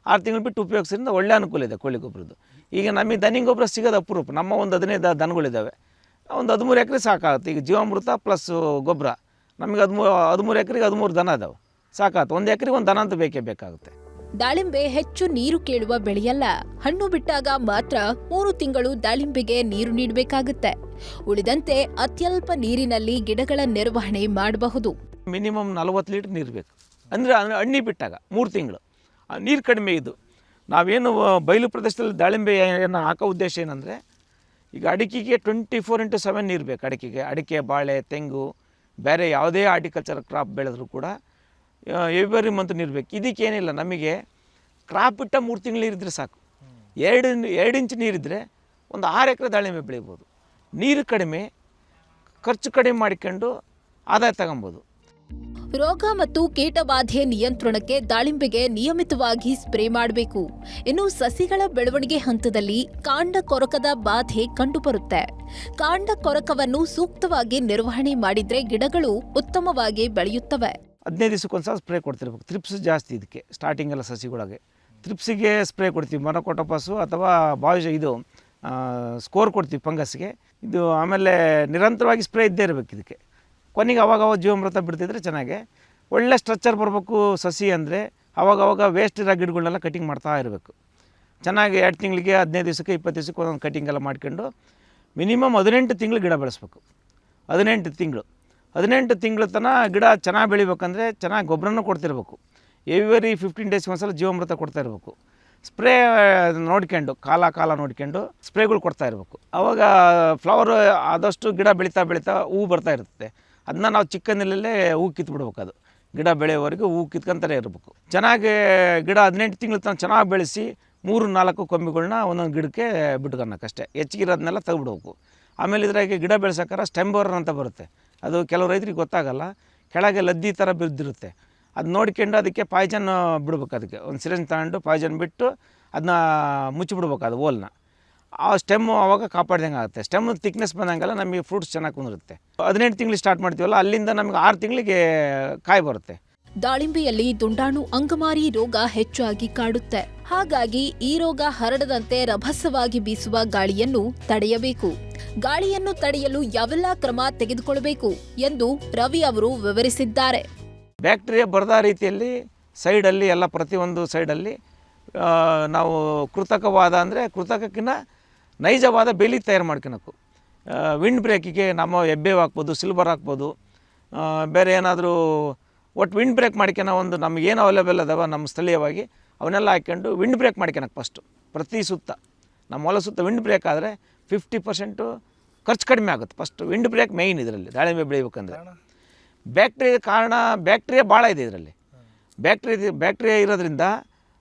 6 ತಿಂಗಳು ಬಿಟ್ಟು ಉಪಯೋಗಿಸೋದ್ರಿಂದ ಒಳ್ಳೆ ಅನುಕೂಲ ಇದೆ ಕೋಳಿ ಗೊಬ್ಬರದ್ದು. ಈಗ ನಮಗೆ ದನಿ ಗೊಬ್ಬರ ಸಿಗೋದು ಅಪರೂಪ. ನಮ್ಮ ಒಂದು 15 ದನಗಳಿದ್ದಾವೆ, ಒಂದು 13 ಎಕರೆ ಸಾಕಾಗುತ್ತೆ. ಈಗ ಜೀವಾಮೃತ ಪ್ಲಸ್ ಗೊಬ್ಬರ ನಮಗೆ 13 ಎಕರೆಗೆ 13 ದನ ಇದಾವೆ, ಸಾಕಾಗುತ್ತೆ. 1 ಎಕರೆಗೆ 1 ದನ ಅಂತ ಬೇಕೇ ಬೇಕಾಗುತ್ತೆ. ದಾಳಿಂಬೆ ಹೆಚ್ಚು ನೀರು ಕೇಳುವ ಬೆಳೆಯಲ್ಲ. ಹಣ್ಣು ಬಿಟ್ಟಾಗ ಮಾತ್ರ 3 ತಿಂಗಳು ದಾಳಿಂಬೆಗೆ ನೀರು ನೀಡಬೇಕಾಗುತ್ತೆ. ಉಳಿದಂತೆ ಅತ್ಯಲ್ಪ ನೀರಿನಲ್ಲಿ ಗಿಡಗಳ ನಿರ್ವಹಣೆ ಮಾಡಬಹುದು. ಮಿನಿಮಮ್ 40 ಲೀಟರ್ ನೀರು ಬೇಕು. ಅಂದರೆ ಹಣ್ಣಿ ಬಿಟ್ಟಾಗ 3 ತಿಂಗಳು ನೀರು ಕಡಿಮೆ ಇದು. ನಾವೇನು ಬಯಲು ಪ್ರದೇಶದಲ್ಲಿ ದಾಳಿಂಬೆಯನ್ನು ಹಾಕೋ ಉದ್ದೇಶ ಏನಂದರೆ, ಈಗ ಅಡಿಕೆಗೆ 24/7 ನೀರು ಬೇಕು. ಅಡಿಕೆ, ಬಾಳೆ, ತೆಂಗು, ಬೇರೆ ಯಾವುದೇ ಹಾರ್ಟಿಕಲ್ಚರ್ ಕ್ರಾಪ್ ಬೆಳೆದ್ರೂ ಕೂಡ ಎವ್ರಿ ಮಂತ್ ನೀರು ಬೇಕು. ಇದಕ್ಕೇನಿಲ್ಲ, ನಮಗೆ ಕ್ರಾಪ್ ಬಿಟ್ಟ 3 ತಿಂಗಳು ನೀರಿದ್ದರೆ ಸಾಕು. 2 ಇಂಚ್ ನೀರಿದ್ದರೆ ಒಂದು 6 ಎಕರೆ ದಾಳಿಂಬೆ ಬೆಳಿಬೋದು. ನೀರು ಕಡಿಮೆ, ಖರ್ಚು ಕಡಿಮೆ ಮಾಡಿಕೊಂಡು ಆದಾಯ ತಗೊಬೋದು. ರೋಗ ಮತ್ತು ಕೀಟಬಾಧೆ ನಿಯಂತ್ರಣಕ್ಕೆ ದಾಳಿಂಬೆಗೆ ನಿಯಮಿತವಾಗಿ ಸ್ಪ್ರೇ ಮಾಡಬೇಕು. ಇನ್ನು ಸಸಿಗಳ ಬೆಳವಣಿಗೆ ಹಂತದಲ್ಲಿ ಕಾಂಡ ಕೊರಕದ ಬಾಧೆ ಕಂಡುಬರುತ್ತೆ. ಕಾಂಡ ಕೊರಕವನ್ನು ಸೂಕ್ತವಾಗಿ ನಿರ್ವಹಣೆ ಮಾಡಿದ್ರೆ ಗಿಡಗಳು ಉತ್ತಮವಾಗಿ ಬೆಳೆಯುತ್ತವೆ. 15 ದಿವಸಕ್ಕೊಂದ್ಸಲ ಸ್ಪ್ರೇ ಕೊಡ್ತಿರ್ಬೇಕು. ಥ್ರಿಪ್ಸ್ ಜಾಸ್ತಿ ಇದಕ್ಕೆ ಸ್ಟಾರ್ಟಿಂಗೆಲ್ಲ ಸಸಿಗಳಿಗೆ. ಥ್ರಿಪ್ಸಿಗೆ ಸ್ಪ್ರೇ ಕೊಡ್ತೀವಿ, ಮೊನೊಕೊಟೋಪಾಸು ಅಥವಾ ಇದು ಸ್ಕೋರ್ ಕೊಡ್ತೀವಿ ಫಂಗಸ್ಗೆ. ಇದು ಆಮೇಲೆ ನಿರಂತರವಾಗಿ ಸ್ಪ್ರೇ ಇದ್ದೇ ಇರಬೇಕು ಇದಕ್ಕೆ. ಕೊನೆಗೆ ಅವಾಗವಾಗ ಜೀವಾಮೃತ ಬಿಡ್ತಿದ್ರೆ ಚೆನ್ನಾಗೆ. ಒಳ್ಳೆ ಸ್ಟ್ರಕ್ಚರ್ ಬರಬೇಕು ಸಸಿ ಅಂದರೆ ಅವಾಗವಾಗ ವೇಸ್ಟ್ ಇರೋ ಗಿಡಗಳನ್ನೆಲ್ಲ ಕಟಿಂಗ್ ಮಾಡ್ತಾ ಇರಬೇಕು. ಚೆನ್ನಾಗಿ 2 ತಿಂಗಳಿಗೆ 15 ದಿವಸಕ್ಕೆ 20 ದಿವಸಕ್ಕೆ ಒಂದೊಂದು ಕಟಿಂಗ್ ಎಲ್ಲ ಮಾಡ್ಕೊಂಡು ಮಿನಿಮಮ್ 18 ತಿಂಗಳು ಗಿಡ ಬೆಳೆಸ್ಬೇಕು. 18 ತಿಂಗಳ ತನಕ ಗಿಡ ಚೆನ್ನಾಗಿ ಬೆಳಿಬೇಕಂದ್ರೆ ಚೆನ್ನಾಗಿ ಗೊಬ್ಬರನೂ ಕೊಡ್ತಿರ್ಬೇಕು. ಎವ್ರಿ 15 ಡೇಸ್ಗೆ ಒಂದ್ಸಲ ಜೀವಾಮೃತ ಕೊಡ್ತಾ ಇರಬೇಕು. ಸ್ಪ್ರೇ ನೋಡ್ಕೊಂಡು ಕಾಲ ನೋಡ್ಕೊಂಡು ಸ್ಪ್ರೇಗಳು ಕೊಡ್ತಾ ಇರಬೇಕು. ಆವಾಗ ಫ್ಲವರ್ ಆದಷ್ಟು ಗಿಡ ಬೆಳೀತಾ ಹೂವು ಬರ್ತಾ ಇರುತ್ತೆ. ಅದನ್ನ ನಾವು ಚಿಕ್ಕಂದಿನಲ್ಲೇ ಹೂವು ಕಿತ್ಬಿಡ್ಬೇಕು. ಅದು ಗಿಡ ಬೆಳೆಯೋವರೆಗೂ ಹೂವು ಕಿತ್ಕೊಂತಲೇ ಇರಬೇಕು. ಚೆನ್ನಾಗಿ ಗಿಡ 18 ತಿಂಗಳ ತನಕ ಚೆನ್ನಾಗಿ ಬೆಳೆಸಿ 3-4 ಕೊಂಬೆಗಳನ್ನ ಒಂದೊಂದು ಗಿಡಕ್ಕೆ ಬಿಟ್ಕೊಳಕ್ಕಷ್ಟೇ. ಹೆಚ್ಚಿಗಿರೋದನ್ನೆಲ್ಲ ತೆಗೆದ್ಬಿಡ್ಬೇಕು. ಆಮೇಲೆ ಇದ್ರಾಗೆ ಗಿಡ ಬೆಳೆಸೋಕ್ಕಾರ ಸ್ಟೆಮ್ ಬೋರರ್ ಅಂತ ಬರುತ್ತೆ. ಅದು ಕೆಲವು ರೈತರಿಗೆ ಗೊತ್ತಾಗಲ್ಲ, ಕೆಳಗೆ ಲದ್ದಿ ಥರ ಬಿದ್ದಿರುತ್ತೆ. ಅದು ನೋಡ್ಕೊಂಡು ಅದಕ್ಕೆ ಪಾಯ್ಜನ್ ಬಿಡ್ಬೇಕು. ಅದಕ್ಕೆ ಒಂದು ಸಿರಿಂಜ್ ತಗೊಂಡು ಪಾಯ್ಜನ್ ಬಿಟ್ಟು ಅದನ್ನ ಮುಚ್ಚಿಬಿಡ್ಬೇಕು, ಅದು ಹೋಲ್ನ. ಆ ಸ್ಟೆಮ್ಮು ಆವಾಗ ಕಾಪಾಡ್ದಂಗೆ ಆಗುತ್ತೆ. ಸ್ಟೆಮ್ ತಿಕ್ನೆಸ್ ಬಂದಂಗೆಲ್ಲ ನಮಗೆ ಫ್ರೂಟ್ಸ್ ಚೆನ್ನಾಗಿ ಕುಂದಿರುತ್ತೆ. 18 ತಿಂಗಳಿಗೆ ಸ್ಟಾರ್ಟ್ ಮಾಡ್ತೀವಲ್ಲ, ಅಲ್ಲಿಂದ ನಮಗೆ 6 ತಿಂಗಳಿಗೆ ಕಾಯಿ ಬರುತ್ತೆ. ದಾಳಿಂಬೆಯಲ್ಲಿ ದುಂಡಾಣು ಅಂಗಮಾರಿ ರೋಗ ಹೆಚ್ಚಾಗಿ ಕಾಡುತ್ತೆ. ಹಾಗಾಗಿ ಈ ರೋಗ ಹರಡದಂತೆ ರಭಸವಾಗಿ ಬೀಸುವ ಗಾಳಿಯನ್ನು ತಡೆಯಬೇಕು. ಗಾಳಿಯನ್ನು ತಡೆಯಲು ಯಾವೆಲ್ಲ ಕ್ರಮ ತೆಗೆದುಕೊಳ್ಳಬೇಕು ಎಂದು ರವಿ ಅವರು ವಿವರಿಸಿದ್ದಾರೆ. ಬ್ಯಾಕ್ಟೀರಿಯಾ ಬರದ ರೀತಿಯಲ್ಲಿ ಸೈಡಲ್ಲಿ ಎಲ್ಲ ಪ್ರತಿಯೊಂದು ಸೈಡಲ್ಲಿ ನಾವು ಕೃತಕವಾದ ಅಂದರೆ ಕೃತಕಕ್ಕಿಂತ ನೈಜವಾದ ಬೇಲಿ ತಯಾರು ಮಾಡ್ಕೊಳಕು. ವಿಂಡ್ ಬ್ರೇಕಿಗೆ ನಮ್ಮ ಎಬ್ಬೇವು ಹಾಕ್ಬೋದು, ಸಿಲ್ವರ್ ಹಾಕ್ಬೋದು, ಬೇರೆ ಏನಾದರೂ ಒಟ್ಟು ವಿಂಡ್ ಬ್ರೇಕ್ ಮಾಡ್ಕೊಳ ಒಂದು ನಮಗೇನು ಅವೈಲೇಬಲ್ ಅದಾವ ನಮ್ಮ ಸ್ಥಳೀಯವಾಗಿ ಅವನ್ನೆಲ್ಲ ಹಾಕ್ಕೊಂಡು ವಿಂಡ್ ಬ್ರೇಕ್ ಮಾಡ್ಕೊಳಕ್ಕೆ ಫಸ್ಟು ಪ್ರತಿ ಸುತ್ತ ನಮ್ಮ ಹೊಲ ಸುತ್ತ ವಿಂಡ್ ಬ್ರೇಕ್ ಆದರೆ 50% ಖರ್ಚು ಕಡಿಮೆ ಆಗುತ್ತೆ. ಫಸ್ಟ್ ವಿಂಡ್ ಬ್ರೇಕ್ ಮೇಯ್ನ್ ಇದರಲ್ಲಿ ದಾಳಿಂಬೆ ಬೆಳಿಬೇಕಂದ್ರೆ. ಬ್ಯಾಕ್ಟೀರಿಯಾ ಭಾಳ ಇದೆ ಇದರಲ್ಲಿ. ಬ್ಯಾಕ್ಟೀರಿಯಾ ಇರೋದ್ರಿಂದ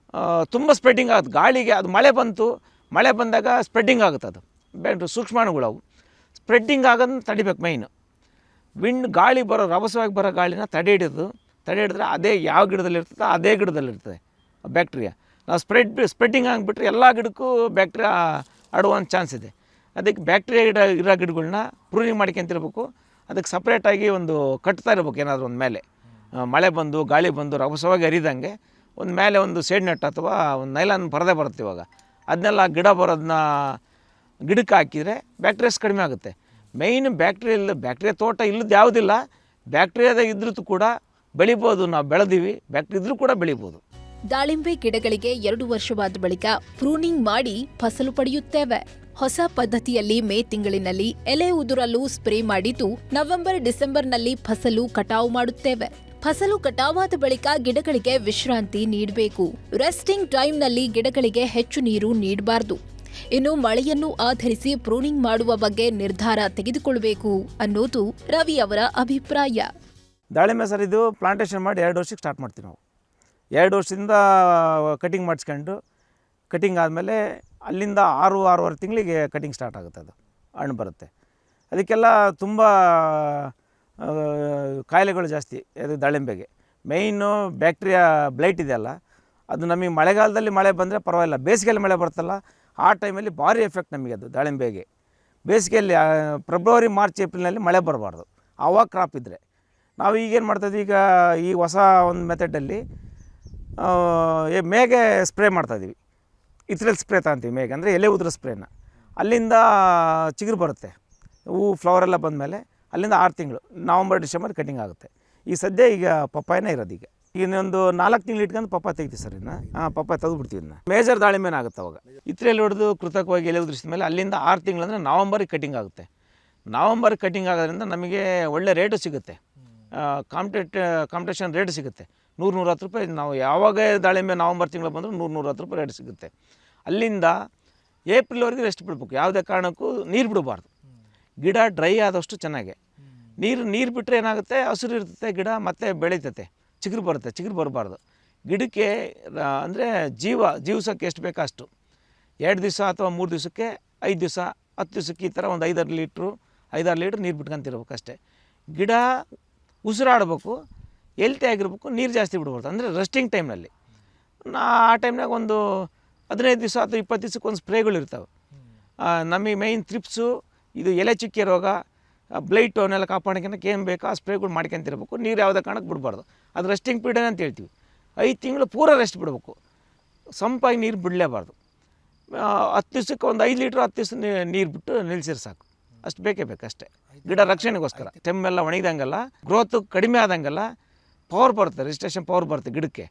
ತುಂಬ ಸ್ಪ್ರೆಡ್ಡಿಂಗ್ ಆಗುತ್ತೆ. ಗಾಳಿಗೆ ಅದು ಮಳೆ ಬಂದಾಗ ಸ್ಪ್ರೆಡ್ಡಿಂಗ್ ಆಗುತ್ತೆ. ಅದು ಸೂಕ್ಷ್ಮಾಣುಗಳು ಅವು ಸ್ಪ್ರೆಡ್ಡಿಂಗ್ ಆಗೋದನ್ನ ತಡಿಬೇಕು ಮೇಯ್ನು. ಗಾಳಿ ರಭಸವಾಗಿ ಬರೋ ಗಾಳಿನ ತಡೆ ಹಿಡಿದ್ರೆ ಅದೇ ಯಾವ ಗಿಡದಲ್ಲಿ ಇರ್ತದೆ ಅದೇ ಗಿಡದಲ್ಲಿರ್ತದೆ ಬ್ಯಾಕ್ಟೀರಿಯಾ. ನಾವು ಸ್ಪ್ರೆಡ್ಡಿಂಗ್ ಆಗಿಬಿಟ್ರೆ ಎಲ್ಲ ಗಿಡಕ್ಕೂ ಬ್ಯಾಕ್ಟೀರಿಯಾ ಹರಡುವಂಥ ಚಾನ್ಸ್ ಇದೆ. ಅದಕ್ಕೆ ಬ್ಯಾಕ್ಟೀರಿಯಾ ಇರೋ ಗಿಡಗಳನ್ನ ಪ್ರೂನಿಂಗ್ ಮಾಡ್ಕೊಂತಿರ್ಬೇಕು. ಅದಕ್ಕೆ ಸಪ್ರೇಟಾಗಿ ಒಂದು ಕಟ್ತಾ ಇರ್ಬೇಕು. ಏನಾದರೂ ಒಂದು ಮೇಲೆ ಮಳೆ ಬಂದು ಗಾಳಿ ಬಂದು ರಭಸವಾಗಿ ಹರಿದಂಗೆ ಒಂದು ಮೇಲೆ ಒಂದು ಸೇಡ್ ನೆಟ್ ಅಥವಾ ಒಂದು ನೈಲಾನ್ ಪರದೆ ಬರುತ್ತೆ. ಇವಾಗ ಅದನ್ನೆಲ್ಲ ಗಿಡಕ್ಕೆ ಹಾಕಿದರೆ ಬ್ಯಾಕ್ಟೀರಿಯಾಸ್ ಕಡಿಮೆ ಆಗುತ್ತೆ. ಮೇಯ್ನ್ ಬ್ಯಾಕ್ಟೀರಿಯಾ ತೋಟ ಇಲ್ಲದ ಯಾವುದಿಲ್ಲ. ಬ್ಯಾಕ್ಟೀರಿಯಾದ ಇದ್ರೂ ಕೂಡ ಬೆಳಿಬೋದು. ನಾವು ಬೆಳೆದೀವಿ, ಬ್ಯಾಕ್ಟೀರಿಯಾ ಇದ್ರೂ ಕೂಡ ಬೆಳಿಬೋದು. ದಾಳಿಂಬೆ ಗಿಡಗಳಿಗೆ 2 ವರ್ಷವಾದ ಬಳಿಕ ಪ್ರೂನಿಂಗ್ ಮಾಡಿ ಫಸಲು ಪಡೆಯುತ್ತೇವೆ. ಹೊಸ ಪದ್ಧತಿಯಲ್ಲಿ ಮೇ ತಿಂಗಳಿನಲ್ಲಿ ಎಲೆ ಉದುರಲು ಸ್ಪ್ರೇ ಮಾಡಿದ್ದು ನವೆಂಬರ್ ಡಿಸೆಂಬರ್ನಲ್ಲಿ ಫಸಲು ಕಟಾವು ಮಾಡುತ್ತೇವೆ. ಫಸಲು ಕಟಾವಾದ ಬಳಿಕ ಗಿಡಗಳಿಗೆ ವಿಶ್ರಾಂತಿ ನೀಡಬೇಕು. ರೆಸ್ಟಿಂಗ್ ಟೈಮ್ನಲ್ಲಿ ಗಿಡಗಳಿಗೆ ಹೆಚ್ಚು ನೀರು ನೀಡಬಾರದು. ಇನ್ನು ಮಳೆಯನ್ನು ಆಧರಿಸಿ ಪ್ರೂನಿಂಗ್ ಮಾಡುವ ಬಗ್ಗೆ ನಿರ್ಧಾರ ತೆಗೆದುಕೊಳ್ಳಬೇಕು ಅನ್ನೋದು ರವಿ ಅವರ ಅಭಿಪ್ರಾಯ. ದಾಳಿಂಬೆ ಸರ್ ಇದು ಪ್ಲಾಂಟೇಶನ್ ಮಾಡಿ 2 ವರ್ಷಕ್ಕೆ ಸ್ಟಾರ್ಟ್ ಮಾಡ್ತೀವಿ ನಾವು. 2 ವರ್ಷದಿಂದ ಕಟಿಂಗ್ ಮಾಡಿಸ್ಕೊಂಡು ಕಟಿಂಗ್ ಆದಮೇಲೆ ಅಲ್ಲಿಂದ 6-6.5 ತಿಂಗಳಿಗೆ ಕಟಿಂಗ್ ಸ್ಟಾರ್ಟ್ ಆಗುತ್ತೆ, ಅದು ಹಣ್ಣು ಬರುತ್ತೆ. ಅದಕ್ಕೆಲ್ಲ ತುಂಬ ಕಾಯಿಲೆಗಳು ಜಾಸ್ತಿ ಅದು ದಾಳಿಂಬೆಗೆ. ಮೇಯ್ನು ಬ್ಯಾಕ್ಟೀರಿಯಾ ಬ್ಲೈಟ್ ಇದೆಯಲ್ಲ, ಅದು ನಮಗೆ ಮಳೆಗಾಲದಲ್ಲಿ ಮಳೆ ಬಂದರೆ ಪರವಾಗಿಲ್ಲ, ಬೇಸಿಗೆಯಲ್ಲಿ ಮಳೆ ಬರುತ್ತಲ್ಲ ಆ ಟೈಮಲ್ಲಿ ಭಾರಿ ಎಫೆಕ್ಟ್ ನಮಗೆ ಅದು ದಾಳಿಂಬೆಗೆ. ಬೇಸಿಗೆಯಲ್ಲಿ ಫೆಬ್ರವರಿ, ಮಾರ್ಚ್, ಏಪ್ರಿಲ್ನಲ್ಲಿ ಮಳೆ ಬರಬಾರ್ದು, ಆವಾಗ ಕ್ರಾಪ್ ಇದ್ದರೆ. ನಾವು ಈಗೇನು ಮಾಡ್ತಾಯಿದ್ವಿ, ಈ ಹೊಸ ಒಂದು ಮೆಥಡಲ್ಲಿ ಮೇಗೆ ಸ್ಪ್ರೇ ಮಾಡ್ತಾಯಿದ್ವಿ. ಇದ್ರಲ್ಲಿ ಸ್ಪ್ರೇ ತಗೊಂತೀವಿ ಮೇಗೆ, ಅಂದರೆ ಎಲೆ ಉದುರೋ ಸ್ಪ್ರೇನ. ಅಲ್ಲಿಂದ ಚಿಗುರು ಬರುತ್ತೆ, ಹೂವು ಫ್ಲವರೆಲ್ಲ ಬಂದಮೇಲೆ ಅಲ್ಲಿಂದ 6 ತಿಂಗಳು, ನವಂಬರ್ ಡಿಸೆಂಬರ್ ಕಟಿಂಗ್ ಆಗುತ್ತೆ. ಈ ಸದ್ಯ ಈಗ ಪಪ್ಪಾಯನೇ ಇರೋದು. ಈಗ ಇನ್ನೊಂದು 4 ತಿಂಗಳು ಇಟ್ಕೊಂಡು ಪಪ್ಪಾಯ ತೆಗಿತೀವಿ ಸರ್. ಇನ್ನು ಪಪ್ಪಾಯ ತೆಗೆದುಬಿಡ್ತೀವಿ. ಇನ್ನು ಮೇಜರ್ ದಾಳಿಂಬೆನ ಆಗುತ್ತೆ ಅವಾಗ. ಇತ್ರೆಯಲ್ಲಿ ಹೊಡೆದು ಕೃತಕವಾಗಿ ಎಲೆ ಉದುರಿಸಿದ ಮೇಲೆ ಅಲ್ಲಿಂದ 6 ತಿಂಗಳು ಅಂದರೆ ನವಂಬರಿಗೆ ಕಟಿಂಗ್ ಆಗುತ್ತೆ. ನವಂಬರ್ ಕಟಿಂಗ್ ಆಗೋದ್ರಿಂದ ನಮಗೆ ಒಳ್ಳೆ ರೇಟು ಸಿಗುತ್ತೆ, ಕಾಂಪಿಟೇಷನ್ ರೇಟ್ ಸಿಗುತ್ತೆ. 100-110 ರೂಪಾಯಿ. ನಾವು ಯಾವಾಗ ದಾಳಿಂಬೆ ನವಂಬರ್ ತಿಂಗಳು ಬಂದರೂ 100-110 ರೂಪಾಯಿ ರೇಟ್ ಸಿಗುತ್ತೆ. ಅಲ್ಲಿಂದ ಏಪ್ರಿಲ್ವರೆಗೆ ರೆಸ್ಟ್ ಬಿಡಬೇಕು, ಯಾವುದೇ ಕಾರಣಕ್ಕೂ ನೀರು ಬಿಡಬಾರ್ದು. ಗಿಡ ಡ್ರೈ ಆದಷ್ಟು ಚೆನ್ನಾಗೆ. ನೀರು ಬಿಟ್ಟರೆ ಏನಾಗುತ್ತೆ, ಹಸಿರು ಇರ್ತದೆ ಗಿಡ, ಮತ್ತೆ ಬೆಳೀತತೆ, ಚಿಗುರು ಬರುತ್ತೆ. ಚಿಗುರು ಬರಬಾರ್ದು ಗಿಡಕ್ಕೆ. ಅಂದರೆ ಜೀವಿಸೋಕ್ಕೆ ಎಷ್ಟು ಬೇಕೋ ಅಷ್ಟು, 2 ದಿವಸ ಅಥವಾ 3 ದಿವಸಕ್ಕೆ, 5 ದಿವಸ, 10 ದಿವಸಕ್ಕೆ ಈ ಥರ ಒಂದು 5-6 ಲೀಟ್ರ್ ನೀರು ಬಿಟ್ಕೊಂತಿರ್ಬೇಕು ಅಷ್ಟೇ. ಗಿಡ ಉಸಿರಾಡಬೇಕು, ಹೆಲ್ತಿ ಆಗಿರ್ಬೇಕು, ನೀರು ಜಾಸ್ತಿ ಬಿಡ್ಬಾರ್ದು. ಅಂದರೆ ರೆಸ್ಟಿಂಗ್ ಟೈಮ್ನಲ್ಲಿ ಆ ಟೈಮ್ನಾಗ ಒಂದು 15 ದಿವಸ ಅಥವಾ 20 ದಿವಸಕ್ಕೆ ಒಂದು ಸ್ಪ್ರೇಗಳು ಇರ್ತವೆ. ನಮಗೆ ಮೇಯ್ನ್ ಥ್ರಿಪ್ಸು, ಇದು ಎಲೆ ಚುಕ್ಕೆ ರೋಗ, ಬ್ಲೈಟು ಅವನ್ನೆಲ್ಲ ಕಾಪಾಡೋಕ್ಕೆ ಏನು ಬೇಕೋ ಆ ಸ್ಪ್ರೇಗಳು ಮಾಡ್ಕೊಂತಿರ್ಬೇಕು. ನೀರು ಯಾವುದೇ ಕಾರಣಕ್ಕೆ ಬಿಡಬಾರ್ದು. ಅದು ರೆಸ್ಟಿಂಗ್ ಪೀರಿಯಡ್ ಅಂತ ಹೇಳ್ತೀವಿ. 5 ತಿಂಗಳು ಪೂರ ರೆಸ್ಟ್ ಬಿಡಬೇಕು, ಸಂಪಾಗಿ ನೀರು ಬಿಡಲೇಬಾರ್ದು. 10 ದಿವಸಕ್ಕೆ ಒಂದು 5 ಲೀಟ್ರ್ 10 ದಿವಸ ನೀರು ಬಿಟ್ಟು ನಿಲ್ಸಿದ್ರೆ ಸಾಕು, ಅಷ್ಟು ಬೇಕೇ ಬೇಕಷ್ಟೇ. ಗಿಡ ರಕ್ಷಣೆಗೋಸ್ಕರ. ಸ್ಟೆಮ್ ಎಲ್ಲ ಒಣಗಿದಂಗೆಲ್ಲ, ಗ್ರೋತು ಕಡಿಮೆ ಆದಂಗೆಲ್ಲ ಪವರ್ ಬರುತ್ತೆ, ರಿಜಿಸ್ಟ್ರೇಷನ್ ಪವರ್ ಬರುತ್ತೆ ಗಿಡಕ್ಕೆ.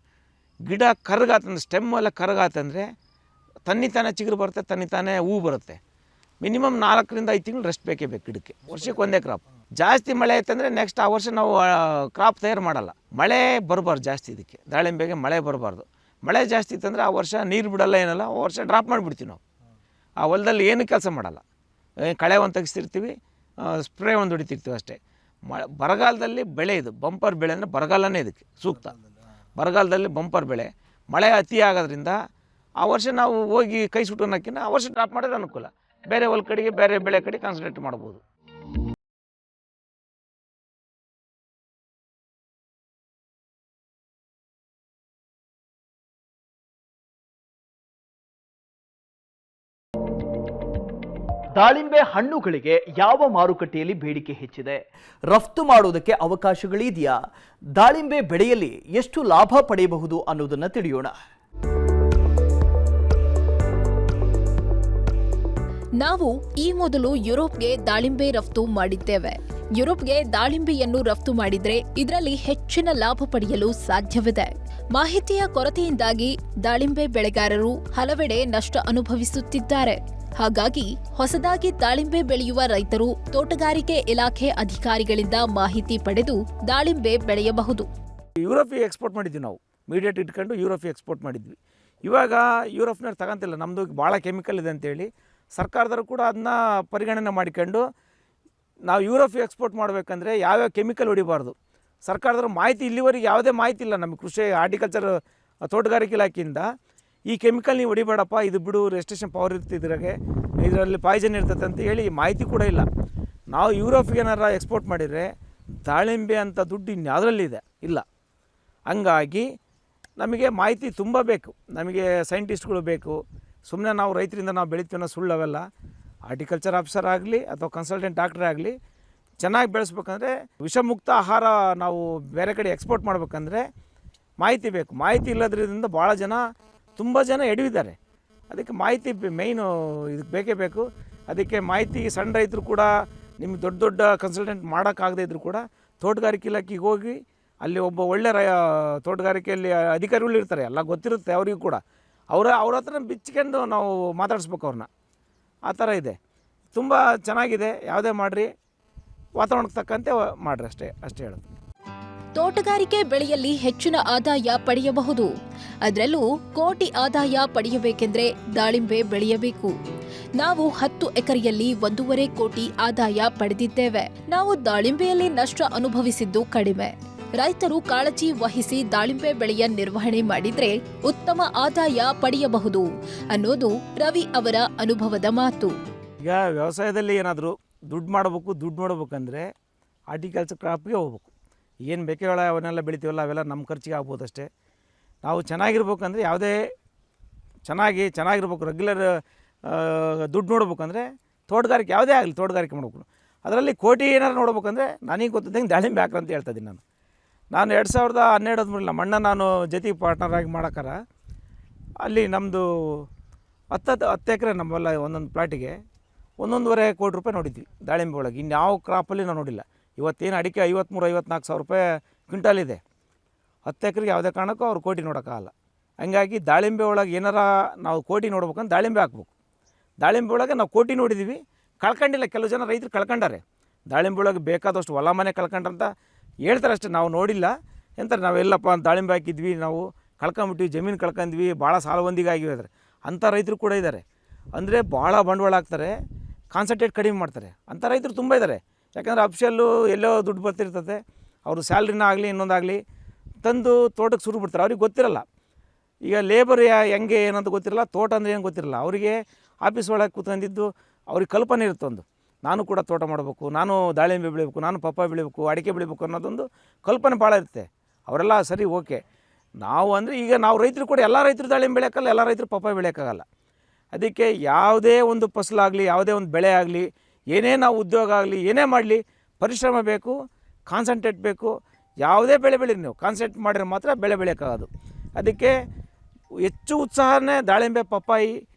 ಗಿಡ ಕರಗಾತಂದ್ರೆ, ಸ್ಟೆಮ್ ಎಲ್ಲ ಕರಗಾತಂದರೆ ತನ್ನಿತಾನೇ ಚಿಗುರು ಬರುತ್ತೆ, ತನ್ನಿತಾನೇ ಹೂವು ಬರುತ್ತೆ. ಮಿನಿಮಮ್ 4-5 ತಿಂಗಳು ರೆಸ್ಟ್ ಬೇಕೇ ಬೇಕು ಗಿಡಕ್ಕೆ. ವರ್ಷಕ್ಕೆ ಒಂದೇ ಕ್ರಾಪ್. ಜಾಸ್ತಿ ಮಳೆ ಆಯ್ತಂದರೆ ನೆಕ್ಸ್ಟ್ ಆ ವರ್ಷ ನಾವು ಕ್ರಾಪ್ ತಯಾರು ಮಾಡಲ್ಲ. ಮಳೆ ಬರಬಾರ್ದು ಜಾಸ್ತಿ ಇದಕ್ಕೆ, ದಾಳಿಂಬೆಗೆ ಮಳೆ ಬರಬಾರ್ದು. ಮಳೆ ಜಾಸ್ತಿ ಇತ್ತಂದರೆ ಆ ವರ್ಷ ನೀರು ಬಿಡಲ್ಲ, ಏನಲ್ಲ, ಆ ವರ್ಷ ಡ್ರಾಪ್ ಮಾಡಿಬಿಡ್ತೀವಿ ನಾವು. ಆ ಹೊಲದಲ್ಲಿ ಏನು ಕೆಲಸ ಮಾಡಲ್ಲ, ಕಳೆ ಒಂದು ತೆಗಿಸ್ತಿರ್ತೀವಿ, ಸ್ಪ್ರೇ ಒಂದು ಹೊಡಿತಿರ್ತೀವಿ ಅಷ್ಟೇ. ಬರಗಾಲದಲ್ಲಿ ಬೆಳೆ ಇದು ಬಂಪರ್ ಬೆಳೆ ಅಂದರೆ ಬರಗಾಲನೇ ಇದಕ್ಕೆ ಸೂಕ್ತ. ಬರಗಾಲದಲ್ಲಿ ಬಂಪರ್ ಬೆಳೆ. ಮಳೆ ಅತಿ ಆಗೋದ್ರಿಂದ ಆ ವರ್ಷ ನಾವು ಹೋಗಿ ಕೈ ಸುಟ್ಟೋನಕ್ಕಿಂತ ಆ ವರ್ಷ ಡ್ರಾಪ್ ಮಾಡೋದು ಅನುಕೂಲ. ಬೇರೆ ಹೊಲ ಕಡೆಗೆ, ಬೇರೆ ಬೆಳೆ ಕಡೆ ಕಾನ್ಸಂಟ್ರೇಟ್ ಮಾಡ್ಬೋದು. ದಾಳಿಂಬೆ ಹಣ್ಣುಗಳಿಗೆ ಯಾವ ಮಾರುಕಟ್ಟೆಯಲ್ಲಿ ಬೇಡಿಕೆ ಹೆಚ್ಚಿದೆ? ರಫ್ತು ಮಾಡುವುದಕ್ಕೆ ಅವಕಾಶಗಳಿದೆಯಾ? ದಾಳಿಂಬೆ ಬೆಳೆಯಲ್ಲಿ ಎಷ್ಟು ಲಾಭ ಪಡೆಯಬಹುದು ಅನ್ನೋದನ್ನು ತಿಳಿಯೋಣ. ನಾವು ಈ ಮೊದಲು ಯುರೋಪ್ಗೆ ದಾಳಿಂಬೆ ರಫ್ತು ಮಾಡಿದ್ದೇವೆ. ಯುರೋಪ್ಗೆ ದಾಳಿಂಬೆಯನ್ನು ರಫ್ತು ಮಾಡಿದ್ರೆ ಇದರಲ್ಲಿ ಹೆಚ್ಚಿನ ಲಾಭ ಪಡೆಯಲು ಸಾಧ್ಯವಿದೆ. ಮಾಹಿತಿಯ ಕೊರತೆಯಿಂದಾಗಿ ದಾಳಿಂಬೆ ಬೆಳೆಗಾರರು ಹಲವೆಡೆ ನಷ್ಟ ಅನುಭವಿಸುತ್ತಿದ್ದಾರೆ. ಹಾಗಾಗಿ ಹೊಸದಾಗಿ ದಾಳಿಂಬೆ ಬೆಳೆಯುವ ರೈತರು ತೋಟಗಾರಿಕೆ ಇಲಾಖೆ ಅಧಿಕಾರಿಗಳಿಂದ ಮಾಹಿತಿ ಪಡೆದು ದಾಳಿಂಬೆ ಬೆಳೆಯಬಹುದು. ಯುರೋಪಿಗೆ ಎಕ್ಸ್ಪೋರ್ಟ್ ಮಾಡಿದ್ವಿ ನಾವು, ಮೀಡಿಯೇಟ್ ಇಟ್ಕೊಂಡು ಯುರೋಪಿಗೆ ಎಕ್ಸ್ಪೋರ್ಟ್ ಮಾಡಿದ್ವಿ. ಇವಾಗ ಯುರೋಪ್ನವ್ರು ತಗೊಂತಿಲ್ಲ, ನಮ್ಮದು ಭಾಳ ಕೆಮಿಕಲ್ ಇದೆ ಅಂತೇಳಿ ಸರ್ಕಾರದವರು ಕೂಡ ಅದನ್ನ ಪರಿಗಣನೆ ಮಾಡಿಕೊಂಡು ನಾವು ಯುರೋಪಿಗೆ ಎಕ್ಸ್ಪೋರ್ಟ್ ಮಾಡಬೇಕಂದ್ರೆ ಯಾವ್ಯಾವ ಕೆಮಿಕಲ್ ಹೊಡಿಬಾರ್ದು. ಸರ್ಕಾರದವ್ರ ಮಾಹಿತಿ ಇಲ್ಲಿವರೆಗೆ ಯಾವುದೇ ಮಾಹಿತಿ ಇಲ್ಲ ನಮಗೆ. ಕೃಷಿ ಹಾರ್ಟಿಕಲ್ಚರ್ ತೋಟಗಾರಿಕೆ ಇಲಾಖೆಯಿಂದ ಈ ಕೆಮಿಕಲ್ ನೀವು ಹೊಡಿಬೇಡಪ್ಪ, ಇದು ಬಿಡು, ರೆಜಿಸ್ಟ್ರೇಷನ್ ಪವರ್ ಇರ್ತಿದ್ರಾಗೆ, ಇದರಲ್ಲಿ ಪಾಯ್ಸನ್ ಇರ್ತದೆ ಅಂತ ಹೇಳಿ ಮಾಹಿತಿ ಕೂಡ ಇಲ್ಲ. ನಾವು ಯುರೋಪಿಗೆ ಏನಾರ ಎಕ್ಸ್ಪೋರ್ಟ್ ಮಾಡಿದರೆ ದಾಳಿಂಬೆ ಅಂತ ದುಡ್ಡು ಇನ್ಯಾವುದರಲ್ಲಿದೆ ಇಲ್ಲ. ಹಂಗಾಗಿ ನಮಗೆ ಮಾಹಿತಿ ತುಂಬ ಬೇಕು, ನಮಗೆ ಸೈಂಟಿಸ್ಟ್ಗಳು ಬೇಕು. ಸುಮ್ಮನೆ ನಾವು ರೈತರಿಂದ ನಾವು ಬೆಳಿತೀವಿ ಅನ್ನೋ ಸುಳ್ಳು ಅವೆಲ್ಲ. ಹಾರ್ಟಿಕಲ್ಚರ್ ಆಫೀಸರ್ ಆಗಲಿ ಅಥವಾ ಕನ್ಸಲ್ಟೆಂಟ್ ಡಾಕ್ಟ್ರೇ ಆಗಲಿ, ಚೆನ್ನಾಗಿ ಬೆಳೆಸ್ಬೇಕಂದ್ರೆ, ವಿಷಮುಕ್ತ ಆಹಾರ ನಾವು ಬೇರೆ ಕಡೆ ಎಕ್ಸ್ಪೋರ್ಟ್ ಮಾಡಬೇಕಂದ್ರೆ ಮಾಹಿತಿ ಬೇಕು. ಮಾಹಿತಿ ಇಲ್ಲದ್ರಿಂದ ಭಾಳ ಜನ, ತುಂಬ ಜನ ಎಡವಿದ್ದಾರೆ. ಅದಕ್ಕೆ ಮಾಹಿತಿ ಮೇಯ್ನು ಇದಕ್ಕೆ ಬೇಕೇ ಬೇಕು. ಅದಕ್ಕೆ ಮಾಹಿತಿ ಸಣ್ಣ ರೈತರು ಕೂಡ ನಿಮ್ಗೆ ದೊಡ್ಡ ದೊಡ್ಡ ಕನ್ಸಲ್ಟೆಂಟ್ ಮಾಡೋಕ್ಕಾಗದೇ ಇದ್ದರೂ ಕೂಡ ತೋಟಗಾರಿಕೆ ಇಲಾಖೆಗೆ ಹೋಗಿ ಅಲ್ಲಿ ಒಬ್ಬ ಒಳ್ಳೆ ತೋಟಗಾರಿಕೆಯಲ್ಲಿ ಅಧಿಕಾರಿಗಳು ಇರ್ತಾರೆ, ಎಲ್ಲ ಗೊತ್ತಿರುತ್ತೆ ಅವರಿಗೂ ಕೂಡ. ಅವ್ರ ಹತ್ರ ಬಿಚ್ಕೊಂಡು ನಾವು ಮಾತಾಡಿಸ್ಬೇಕು ಅವ್ರನ್ನ. ಆ ಥರ ಇದೆ. ತುಂಬ ಚೆನ್ನಾಗಿದೆ. ಯಾವುದೇ ಮಾಡಿರಿ ವಾತಾವರಣಕ್ಕೆ ತಕ್ಕಂತೆ ಮಾಡಿರಿ, ಅಷ್ಟೇ ಹೇಳೋದು. ತೋಟಗಾರಿಕೆ ಬೆಳೆಯಲ್ಲಿ ಹೆಚ್ಚಿನ ಆದಾಯ ಪಡೆಯಬಹುದು. ಅದರಲ್ಲೂ ಕೋಟಿ ಆದಾಯ ಪಡೆಯಬೇಕೆಂದ್ರೆ ದಾಳಿಂಬೆ ಬೆಳೆಯಬೇಕು. ನಾವು 10 ಎಕರೆಯಲ್ಲಿ 1.5 ಕೋಟಿ ಆದಾಯ ಪಡೆದಿದ್ದೇವೆ. ನಾವು ದಾಳಿಂಬೆಯಲ್ಲಿ ನಷ್ಟ ಅನುಭವಿಸಿದ್ದು ಕಡಿಮೆ. ರೈತರು ಕಾಳಜಿ ವಹಿಸಿ ದಾಳಿಂಬೆ ಬೆಳೆಯ ನಿರ್ವಹಣೆ ಮಾಡಿದ್ರೆ ಉತ್ತಮ ಆದಾಯ ಪಡೆಯಬಹುದು ಅನ್ನೋದು ರವಿ ಅವರ ಅನುಭವದ ಮಾತು. ಈಗ ವ್ಯವಸಾಯದಲ್ಲಿ ಏನಾದರೂ ದುಡ್ಡು ಮಾಡಬೇಕಂದ್ರೆ ಹಾರ್ಟಿಕಲ್ಚರ್ ಕ್ರಾಪ್ಗೆ ಹೋಗ್ಬೇಕು. ಏನು ಮೆಕ್ಕೆಜೋಳ ಅವನ್ನೆಲ್ಲ ಬೆಳಿತೀವಲ್ಲ ಅವೆಲ್ಲ ನಮ್ಮ ಖರ್ಚಿಗೆ ಆಗ್ಬೋದು ಅಷ್ಟೇ. ನಾವು ಚೆನ್ನಾಗಿರ್ಬೇಕಂದ್ರೆ ಯಾವುದೇ ಚೆನ್ನಾಗಿರ್ಬೇಕು, ರೆಗ್ಯುಲರ್ ದುಡ್ಡು ನೋಡ್ಬೇಕಂದ್ರೆ ತೋಟಗಾರಿಕೆ ಯಾವುದೇ ಆಗಲಿ ತೋಟಗಾರಿಕೆ ಮಾಡಬೇಕು. ಅದರಲ್ಲಿ ಕೋಟಿ ಏನಾರು ನೋಡ್ಬೇಕಂದ್ರೆ ನನಗೆ ಗೊತ್ತಿದ್ದಂಗೆ ದಾಳಿಂಬೆ ಹಾಕ್ರಿ ಅಂತ ಹೇಳ್ತಾಯಿದ್ದೀನಿ. ನಾನು 2012-13 ನಮ್ಮ ಅಣ್ಣ ನಾನು ಜೊತೆಗೆ ಪಾರ್ಟ್ನರಾಗಿ ಮಾಡೋಕ್ಕಾರ ಅಲ್ಲಿ ನಮ್ಮದು 10 ಎಕರೆ ನಮ್ಮೆಲ್ಲ ಒಂದೊಂದು ಪ್ಲಾಟಿಗೆ 1.5 ಕೋಟಿ ರೂಪಾಯಿ ನೋಡಿದ್ವಿ ದಾಳಿಂಬೆ ಒಳಗೆ. ಇನ್ಯಾವ ಕ್ರಾಪಲ್ಲಿ ನಾವು ನೋಡಿಲ್ಲ. ಇವತ್ತೇನು ಅಡಿಕೆ 53-54 ಸಾವಿರ ರೂಪಾಯಿ ಕ್ವಿಂಟಾಲ್ ಇದೆ. 10 ಎಕರೆಗೆ ಯಾವುದೇ ಕಾರಣಕ್ಕೂ ಅವ್ರು ಕೋಟಿ ನೋಡೋಕ್ಕಾಗಲ್ಲ. ಹಂಗಾಗಿ ದಾಳಿಂಬೆ ಒಳಗೆ ಏನಾರ ನಾವು ಕೋಟಿ ನೋಡ್ಬೇಕಂದ್ರೆ ದಾಳಿಂಬೆ ಹಾಕ್ಬೇಕು. ದಾಳಿಂಬೆ ಒಳಗೆ ನಾವು ಕೋಟಿ ನೋಡಿದ್ದೀವಿ, ಕಳ್ಕೊಂಡಿಲ್ಲ. ಕೆಲವು ಜನ ರೈತರು ಕಳ್ಕೊಂಡಾರೆ. ದಾಳಿಂಬೆ ಒಳಗೆ ಬೇಕಾದಷ್ಟು ಹೊಲ ಮನೆ ಕಳ್ಕೊಂಡ್ರಂತ ಹೇಳ್ತಾರೆ ಅಷ್ಟೇ, ನಾವು ನೋಡಿಲ್ಲ. ಎಂತಾರೆ ನಾವೆಲ್ಲಪ್ಪ ದಾಳಿಂಬೆ ಹಾಕಿದ್ವಿ, ನಾವು ಕಳ್ಕೊಂಬಿಟ್ವಿ, ಜಮೀನು ಕಳ್ಕೊಂಡ್ವಿ, ಭಾಳ ಸಾಲಬಂದಿಗೆ ಆಗಿದ್ದಾರೆ ಅಂಥ ರೈತರು ಕೂಡ ಇದ್ದಾರೆ. ಅಂದರೆ ಭಾಳ ಬಂಡವಾಳ ಹಾಕ್ತಾರೆ, ಕಾನ್ಸಂಟ್ರೇಟ್ ಕಡಿಮೆ ಮಾಡ್ತಾರೆ ಅಂಥ ರೈತರು ತುಂಬ ಇದ್ದಾರೆ. ಯಾಕಂದರೆ ಅಫ್ಷಲ್ಲು ಎಲ್ಲೋ ದುಡ್ಡು ಬರ್ತಿರ್ತದೆ, ಅವರು ಸ್ಯಾಲ್ರಿನ ಆಗಲಿ ಇನ್ನೊಂದಾಗಲಿ ತಂದು ತೋಟಕ್ಕೆ ಸುರು ಬಿಡ್ತಾರೆ. ಅವ್ರಿಗೆ ಗೊತ್ತಿರಲ್ಲ ಈಗ ಲೇಬರ್ ಹೆಂಗೆ ಏನಂತ ಗೊತ್ತಿರಲ್ಲ, ತೋಟ ಅಂದರೆ ಏನು ಗೊತ್ತಿರಲ್ಲ ಅವರಿಗೆ. ಆಫೀಸ್ ಒಳಗೆ ಕೂತ್ಕೊಂಡಿದ್ದು ಅವ್ರಿಗೆ ಕಲ್ಪನೆ ಇರುತ್ತೆ ಒಂದು, ನಾನು ಕೂಡ ತೋಟ ಮಾಡಬೇಕು, ನಾನು ದಾಳಿಂಬೆ ಬೆಳಿಬೇಕು, ನಾನು ಪಪ್ಪಾಯ ಬೆಳಿಬೇಕು, ಅಡಿಕೆ ಬೆಳಿಬೇಕು ಅನ್ನೋದೊಂದು ಕಲ್ಪನೆ ಭಾಳ ಇರುತ್ತೆ. ಅವರೆಲ್ಲ ಸರಿ ಓಕೆ. ನಾವು ಅಂದರೆ ಈಗ ನಾವು ರೈತರು ಕೂಡ ಎಲ್ಲ ರೈತರು ದಾಳಿಂಬೆ ಬೆಳೆಯೋಕ್ಕಲ್ಲ, ಎಲ್ಲ ರೈತರು ಪಪ್ಪಾಯ ಬೆಳೆಯೋಕ್ಕಾಗಲ್ಲ. ಅದಕ್ಕೆ ಯಾವುದೇ ಒಂದು ಫಸಲಾಗಲಿ, ಯಾವುದೇ ಒಂದು ಬೆಳೆ ಆಗಲಿ, ಏನೇ ನಾವು ಉದ್ಯೋಗ ಆಗಲಿ, ಏನೇ ಮಾಡಲಿ ಪರಿಶ್ರಮ ಬೇಕು, ಕಾನ್ಸಂಟ್ರೇಟ್ ಬೇಕು. ಯಾವುದೇ ಬೆಳೆ ಬೆಳೀರಿ ನೀವು ಕಾನ್ಸಂಟ್ರೇಟ್ ಮಾಡಿದ್ರೆ ಮಾತ್ರ ಬೆಳೆ ಬೆಳೆಯೋಕ್ಕಾಗೋದು. ಅದಕ್ಕೆ ಹೆಚ್ಚು ಉತ್ಸಾಹನೇ ದಾಳಿಂಬೆ, ಪಪ್ಪಾಯಿ,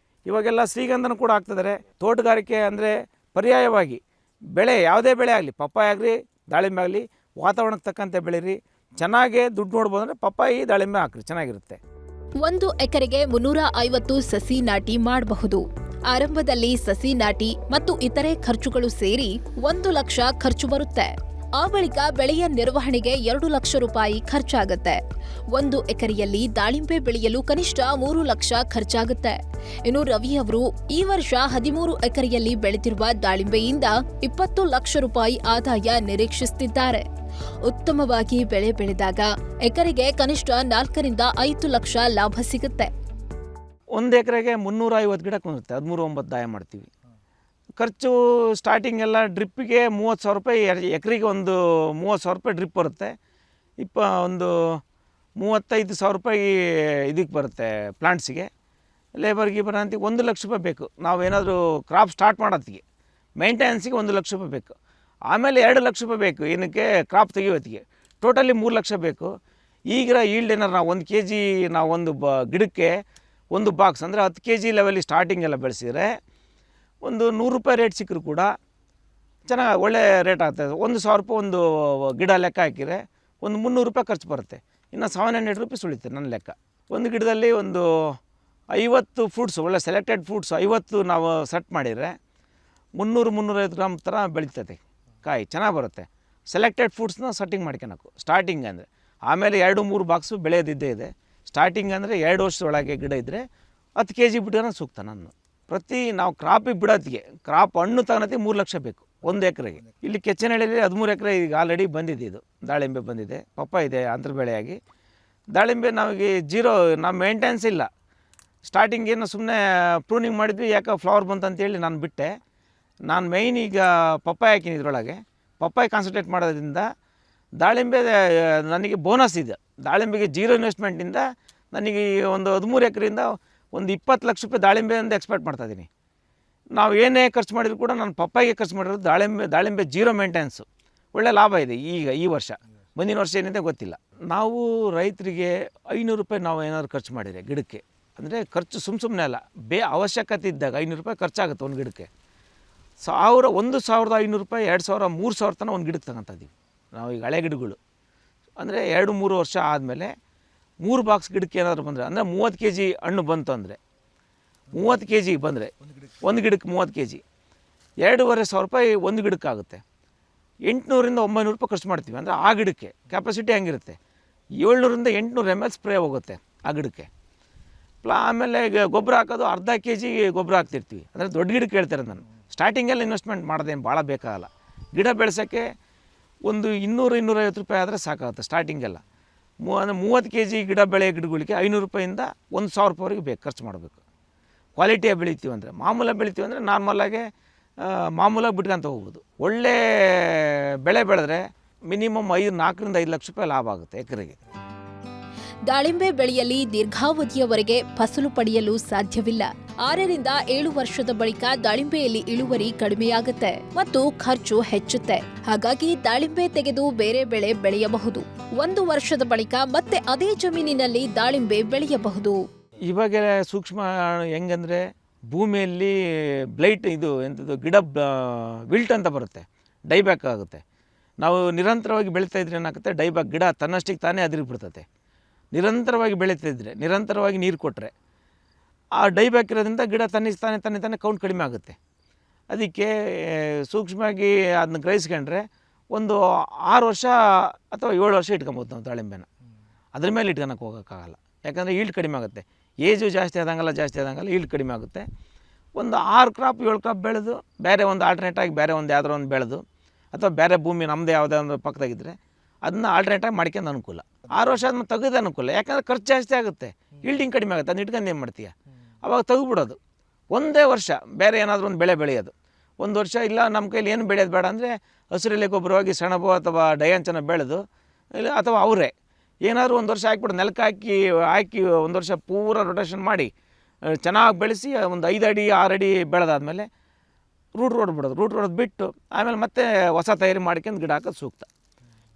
ಇವಾಗೆಲ್ಲ ಶ್ರೀಗಂಧನೂ ಕೂಡ ಆಗ್ತಿದ್ದಾರೆ. ತೋಟಗಾರಿಕೆ ಅಂದರೆ ಪರ್ಯಾಯವಾಗಿ ಬೆಳೆ ಯಾವುದೇ ಬೆಳೆ ಆಗಲಿ, ಪಪ್ಪಾಯ ಆಗಲಿ ದಾಳಿಂಬೆ ಆಗಲಿ ವಾತಾವರಣಕ್ಕೆ ತಕ್ಕಂತೆ ಬೆಳೀರಿ. ಚೆನ್ನಾಗೇ ದುಡ್ಡು ನೋಡ್ಬೋದು ಅಂದರೆ ಪಪ್ಪಾಯಿ ದಾಳಿಂಬೆ ಹಾಕ್ರಿ, ಚೆನ್ನಾಗಿರುತ್ತೆ. 1 ಎಕರೆಗೆ 350 ಸಸಿ ನಾಟಿ ಮಾಡಬಹುದು. ಆರಂಭದಲ್ಲಿ ಸಸಿ ನಾಟಿ ಮತ್ತು ಇತರೆ ಖರ್ಚುಗಳು ಸೇರಿ 1 ಲಕ್ಷ ಖರ್ಚು ಬರುತ್ತೆ. ಆ ಬಳಿಕ ಬೆಳೆಯ ನಿರ್ವಹಣೆಗೆ 2 ಲಕ್ಷ ರೂಪಾಯಿ ಖರ್ಚಾಗುತ್ತೆ. 1 ಎಕರೆಯಲ್ಲಿ ದಾಳಿಂಬೆ ಬೆಳೆಯಲು ಕನಿಷ್ಠ 3 ಲಕ್ಷ ಖರ್ಚಾಗುತ್ತೆ. ಇನ್ನು ರವಿ ಅವರು ಈ ವರ್ಷ 13 ಎಕರೆಯಲ್ಲಿ ಬೆಳೆದಿರುವ ದಾಳಿಂಬೆಯಿಂದ 20 ಲಕ್ಷ ರೂಪಾಯಿ ಆದಾಯ ನಿರೀಕ್ಷಿಸುತ್ತಿದ್ದಾರೆ. ಉತ್ತಮವಾಗಿ ಬೆಳೆ ಬೆಳೆದಾಗ ಎಕರೆಗೆ ಕನಿಷ್ಠ 4-5 ಲಕ್ಷ ಲಾಭ ಸಿಗುತ್ತೆ. 1 ಎಕರೆಗೆ 350 ಗಿಡ ಕುಂದಿರುತ್ತೆ. 13-9 ದಾಯ ಮಾಡ್ತೀವಿ. ಖರ್ಚು ಸ್ಟಾರ್ಟಿಂಗ್ ಎಲ್ಲ ಡ್ರಿಪ್ಪಿಗೆ 30,000 ರೂಪಾಯಿ, ಎಕರೆಗೆ ಒಂದು 30,000 ರೂಪಾಯಿ ಡ್ರಿಪ್ ಬರುತ್ತೆ. ಒಂದು 35,000 ರೂಪಾಯಿ ಇದಕ್ಕೆ ಬರುತ್ತೆ ಪ್ಲಾಂಟ್ಸಿಗೆ. ಲೇಬರ್ಗೆ ಅಂತ 1 ಲಕ್ಷ ರೂಪಾಯಿ ಬೇಕು. ನಾವೇನಾದರೂ ಕ್ರಾಪ್ ಸ್ಟಾರ್ಟ್ ಮಾಡೋತ್ತಿಗೆ ಮೇಂಟೆನೆನ್ಸಿಗೆ 1 ಲಕ್ಷ ರೂಪಾಯಿ ಬೇಕು. ಆಮೇಲೆ 2 ಲಕ್ಷ ರೂಪಾಯಿ ಬೇಕು ಏನಕ್ಕೆ ಕ್ರಾಪ್ ತೆಗಿಯೋತ್ತಿಗೆ. ಟೋಟಲಿ 3 ಲಕ್ಷ ಬೇಕು. ಈಗಿರೋ ಈಲ್ಡ್ ಏನಾರು ನಾವು 1 kg ನಾವು ಒಂದು ಗಿಡಕ್ಕೆ 1 ಬಾಕ್ಸ್ ಅಂದರೆ 10 kg ಲೆವೆಲ್ಲಿ ಸ್ಟಾರ್ಟಿಂಗ್ ಎಲ್ಲ ಬೆಳೆಸಿದರೆ ಒಂದು 100 ರೂಪಾಯಿ ರೇಟ್ ಸಿಕ್ಕರೂ ಕೂಡ ಚೆನ್ನಾಗಿ ಒಳ್ಳೆ ರೇಟ್ ಆಗ್ತದೆ. 1,000 ರೂಪಾಯಿ ಒಂದು ಗಿಡ ಲೆಕ್ಕ ಹಾಕಿದರೆ ಒಂದು 300 ರೂಪಾಯಿ ಖರ್ಚು ಬರುತ್ತೆ. ಇನ್ನು 700 ರೂಪೀಸ್ ಉಳಿತೆ ನನ್ನ ಲೆಕ್ಕ. ಒಂದು ಗಿಡದಲ್ಲಿ ಒಂದು 50 ಫ್ರೂಟ್ಸ್, ಒಳ್ಳೆ ಸೆಲೆಕ್ಟೆಡ್ ಫ್ರೂಟ್ಸ್ 50 ನಾವು ಸೆಟ್ ಮಾಡಿದರೆ 300-350 ಗ್ರಾಮ್ ಥರ ಬೆಳೀತದೆ, ಕಾಯಿ ಚೆನ್ನಾಗಿ ಬರುತ್ತೆ. ಸೆಲೆಕ್ಟೆಡ್ ಫ್ರೂಟ್ಸ್ನ ಸೆಟ್ಟಿಂಗ್ ಮಾಡ್ಕೊಳಕು ಸ್ಟಾರ್ಟಿಂಗ್ ಅಂದರೆ. ಆಮೇಲೆ 2-3 ಬಾಕ್ಸು ಬೆಳೆಯೋದಿದ್ದೇ ಇದೆ. ಸ್ಟಾರ್ಟಿಂಗ್ ಅಂದರೆ 2 ವರ್ಷದೊಳಗೆ ಗಿಡ ಇದ್ದರೆ 10 kg ಬಿಟ್ಟರೆ ಸೂಕ್ತ. ನಾನು ನಾವು ಕ್ರಾಪಿಗೆ ಬಿಡೋತ್ತಿಗೆ ಕ್ರಾಪ್ ಹಣ್ಣು ತಗೊಳತಿ 3 ಲಕ್ಷ ಬೇಕು 1 ಎಕರೆಗೆ. ಇಲ್ಲಿ ಕೆಚ್ಚನಹಳ್ಳಿಯಲ್ಲಿ 13 ಎಕರೆ ಈಗ ಆಲ್ರೆಡಿ ಬಂದಿದೆ. ಇದು ದಾಳಿಂಬೆ ಬಂದಿದೆ, ಪಪ್ಪಾಯ ಇದೆ ಅಂತರ ಬೆಳೆಯಾಗಿ. ದಾಳಿಂಬೆ ನಮಗೆ ಜೀರೋ, ನಾವು ಮೇಂಟೆನೆನ್ಸ್ ಇಲ್ಲ. ಸ್ಟಾರ್ಟಿಂಗ್ ಏನು ಸುಮ್ಮನೆ ಪ್ರೂನಿಂಗ್ ಮಾಡಿದ್ವಿ, ಯಾಕೆ ಫ್ಲವರ್ ಬಂತು ಅಂತೇಳಿ ನಾನು ಬಿಟ್ಟೆ. ನಾನು ಮೇಯ್ನ್ ಈಗ ಪಪ್ಪಾಯ ಹಾಕಿನಿ. ಇದರೊಳಗೆ ಪಪ್ಪಾಯ ಕಾನ್ಸಂಟ್ರೇಟ್ ಮಾಡೋದ್ರಿಂದ ದಾಳಿಂಬೆ ನನಗೆ ಬೋನಸ್ ಇದೆ. ದಾಳಿಂಬೆಗೆ ಜೀರೋ ಇನ್ವೆಸ್ಟ್ಮೆಂಟಿಂದ ನನಗೆ ಒಂದು 13 ಎಕರೆಯಿಂದ ಒಂದು 20 ಲಕ್ಷ ರೂಪಾಯಿ ದಾಳಿಂಬೆಯಿಂದ ಎಕ್ಸ್ಪೆಕ್ಟ್ ಮಾಡ್ತಾಯಿದ್ದೀನಿ. ನಾವು ಏನೇ ಖರ್ಚು ಮಾಡಿದ್ರು ಕೂಡ ನಾನು ಪಪ್ಪಾಯಿಗೆ ಖರ್ಚು ಮಾಡಿರೋದು ದಾಳಿಂಬೆ ಜೀರೋ ಮೇಂಟೆನೆನ್ಸು. ಒಳ್ಳೆ ಲಾಭ ಇದೆ ಈ ವರ್ಷ. ಮುಂದಿನ ವರ್ಷ ಏನಿದೆ ಗೊತ್ತಿಲ್ಲ. ನಾವು ರೈತರಿಗೆ 500 ರೂಪಾಯಿ ನಾವು ಏನಾದ್ರು ಖರ್ಚು ಮಾಡಿದರೆ ಗಿಡಕ್ಕೆ, ಅಂದರೆ ಖರ್ಚು ಸುಮ್ಮನೆ ಅಲ್ಲ, ಅವಶ್ಯಕತೆ ಇದ್ದಾಗ 500 ರೂಪಾಯಿ ಖರ್ಚಾಗುತ್ತೆ ಒಂದು ಗಿಡಕ್ಕೆ. 1,500 ರೂಪಾಯಿ, 2,000, 3,000 ತನಕ ಒಂದು ಗಿಡಕ್ಕೆ ತಗೊತಾ ಇದ್ದೀವಿ ನಾವು. ಈಗ ಹಳೆ ಗಿಡಗಳು ಅಂದರೆ 2-3 ವರ್ಷ ಆದಮೇಲೆ 3 ಬಾಕ್ಸ್ ಗಿಡಕ್ಕೆ ಏನಾದರೂ ಬಂದರೆ, ಅಂದರೆ 30 kg ಹಣ್ಣು ಬಂತು ಅಂದರೆ 30 kg ಬಂದರೆ ಒಂದು ಗಿಡಕ್ಕೆ 30 kg 2,500 ರೂಪಾಯಿ ಒಂದು ಗಿಡಕ್ಕಾಗುತ್ತೆ. 800ರಿಂದ 900 ರೂಪಾಯಿ ಖರ್ಚು ಮಾಡ್ತೀವಿ. ಅಂದರೆ ಆ ಗಿಡಕ್ಕೆ ಕೆಪಾಸಿಟಿ ಹೆಂಗಿರುತ್ತೆ, 700ರಿಂದ 800 ml ಸ್ಪ್ರೇ ಹೋಗುತ್ತೆ ಆ ಗಿಡಕ್ಕೆ. ಆಮೇಲೆ ಗೊಬ್ಬರ ಹಾಕೋದು ಅರ್ಧ kg ಗೊಬ್ಬರ ಹಾಕ್ತಿರ್ತೀವಿ. ಅಂದರೆ ದೊಡ್ಡ ಗಿಡಕ್ಕೆ ಹೇಳ್ತಾರೆ ನಾನು. ಸ್ಟಾರ್ಟಿಂಗಲ್ಲಿ ಇನ್ವೆಸ್ಟ್ಮೆಂಟ್ ಮಾಡೋದೇನು ಭಾಳ ಬೇಕಾಗಲ್ಲ. ಗಿಡ ಬೆಳೆಸೋಕ್ಕೆ ಒಂದು 200-250 ರೂಪಾಯಿ ಆದರೆ ಸಾಕಾಗುತ್ತೆ ಸ್ಟಾರ್ಟಿಂಗೆಲ್ಲ. 30 kg ಗಿಡ ಬೆಳೆಯೋ ಗಿಡಗಳಿಗೆ 500 ರೂಪಾಯಿಂದ 1,000 ರೂಪಾಯಿವರೆಗೆ ಬೇಕು ಖರ್ಚು ಮಾಡಬೇಕು. ಕ್ವಾಲಿಟಿಯಾಗಿ ಬೆಳಿತೀವಿ ಅಂದರೆ, ಮಾಮೂಲಾಗಿ ಬೆಳಿತೀವಿ ಅಂದರೆ ನಾರ್ಮಲಾಗೆ ಮಾಮೂಲಾಗಿ ಬಿಟ್ಕೊಂತ ಹೋಗ್ಬೋದು. ಒಳ್ಳೆ ಬೆಳೆ ಬೆಳೆದ್ರೆ ಮಿನಿಮಮ್ 4ರಿಂದ 5 ಲಕ್ಷ ರೂಪಾಯಿ ಲಾಭ ಆಗುತ್ತೆ ಎಕರೆಗೆ. ದಾಳಿಂಬೆ ಬೆಳೆಯಲ್ಲಿ ದೀರ್ಘಾವಧಿಯವರೆಗೆ ಫಸಲು ಪಡೆಯಲು ಸಾಧ್ಯವಿಲ್ಲ. 6ರಿಂದ 7 ವರ್ಷದ ಬಳಿಕ ದಾಳಿಂಬೆಯಲ್ಲಿ ಇಳುವರಿ ಕಡಿಮೆಯಾಗುತ್ತೆ ಮತ್ತು ಖರ್ಚು ಹೆಚ್ಚುತ್ತೆ. ಹಾಗಾಗಿ ದಾಳಿಂಬೆ ತೆಗೆದು ಬೇರೆ ಬೆಳೆ ಬೆಳೆಯಬಹುದು. 1 ವರ್ಷದ ಬಳಿಕ ಮತ್ತೆ ಅದೇ ಜಮೀನಿನಲ್ಲಿ ದಾಳಿಂಬೆ ಬೆಳೆಯಬಹುದು. ಇವಾಗ ಸೂಕ್ಷ್ಮ ಹೆಂಗಂದರೆ ಭೂಮಿಯಲ್ಲಿ ಬ್ಲೈಟ್ ಇದು ಎಂಥದ್ದು ಗಿಡ ವಿಲ್ಟ್ ಅಂತ ಬರುತ್ತೆ, ಡೈಬ್ಯಾಕ್ ಆಗುತ್ತೆ. ನಾವು ನಿರಂತರವಾಗಿ ಬೆಳೀತಾ ಇದ್ರೆ ಏನಾಗುತ್ತೆ, ಡೈಬ್ಯಾಕ್ ಗಿಡ ತನ್ನಷ್ಟಿಗೆ ತಾನೇ ಅದಿರಿಬಿಡ್ತದೆ. ನಿರಂತರವಾಗಿ ಬೆಳೀತಿದ್ರೆ, ನಿರಂತರವಾಗಿ ನೀರು ಕೊಟ್ಟರೆ ಆ ಡೈಬ್ಯಾಕ್ ಇರೋದ್ರಿಂದ ಗಿಡ ತಾನೇ ಕೌಂಟ್ ಕಡಿಮೆ ಆಗುತ್ತೆ. ಅದಕ್ಕೆ ಸೂಕ್ಷ್ಮವಾಗಿ ಅದನ್ನ ಗ್ರಹಿಸ್ಕೊಂಡ್ರೆ ಒಂದು 6 ವರ್ಷ ಅಥವಾ 7 ವರ್ಷ ಇಟ್ಕೊಬೋದು ನಾವು ದಾಳಿಂಬೆನ. ಅದ್ರ ಮೇಲೆ ಇಟ್ಕೊಳಕ್ಕೆ ಹೋಗೋಕ್ಕಾಗಲ್ಲ, ಯಾಕಂದರೆ ಈಲ್ಡ್ ಕಡಿಮೆ ಆಗುತ್ತೆ. ಏಜು ಜಾಸ್ತಿ ಆದಂಗಲ್ಲ ಈಲ್ಡ್ ಕಡಿಮೆ ಆಗುತ್ತೆ. ಒಂದು 6 ಕ್ರಾಪ್ 7 ಕ್ರಾಪ್ ಬೆಳೆದು ಬೇರೆ ಒಂದು ಆಲ್ಟರ್ನೇಟಾಗಿ ಬೇರೆ ಒಂದು ಯಾವ್ದಾರು ಒಂದು ಬೆಳೆದು, ಅಥವಾ ಬೇರೆ ಭೂಮಿ ನಮ್ಮದೇ ಯಾವುದೇ ಒಂದು ಪಕ್ಕದಾಗಿದ್ದರೆ ಅದನ್ನ ಆಲ್ಟರ್ನೇಟಾಗಿ ಮಾಡ್ಕೊಂಡು ಅನುಕೂಲ. 6 ವರ್ಷ ಆದ್ಮೇಲೆ ತೆಗೆದು ಅನುಕೂಲ, ಯಾಕಂದರೆ ಖರ್ಚು ಜಾಸ್ತಿ ಆಗುತ್ತೆ, ಈಲ್ಡಿಂಗ್ ಕಡಿಮೆ ಆಗುತ್ತೆ. ಅದನ್ನ ಇಟ್ಕೊಂಡು ಏನು ಮಾಡ್ತೀಯ, ಅವಾಗ ತೆಗೆದುಬಿಡೋದು. ಒಂದೇ ವರ್ಷ ಬೇರೆ ಏನಾದರೂ ಒಂದು ಬೆಳೆ ಬೆಳೆಯೋದು. 1 ವರ್ಷ ಇಲ್ಲ ನಮ್ಮ ಕೈಲಿ ಏನು ಬೆಳೆಯೋದು ಬೇಡ ಅಂದರೆ ಹಸಿರೆಲೆ ಗೊಬ್ಬರವಾಗಿ ಸೆಣಬು ಅಥವಾ ಡಯಾಂಚನ ಬೆಳೆದು, ಇಲ್ಲ ಅಥವಾ ಅವರೇ ಏನಾದರೂ 1 ವರ್ಷ ಹಾಕಿಬಿಟ್ಟು ನೆಲಕ್ಕೆ ಹಾಕಿ 1 ವರ್ಷ ಪೂರ ರೊಟೇಷನ್ ಮಾಡಿ ಚೆನ್ನಾಗಿ ಬೆಳೆಸಿ ಒಂದು 5 ಅಡಿ 6 ಅಡಿ ಬೆಳೆದಾದ್ಮೇಲೆ ರೂಟ್ ಹೊಡೆದು ಬಿಟ್ಟು ಆಮೇಲೆ ಮತ್ತೆ ಹೊಸ ತಯಾರಿ ಮಾಡ್ಕೊಂಡು ಗಿಡ ಹಾಕೋದು ಸೂಕ್ತ.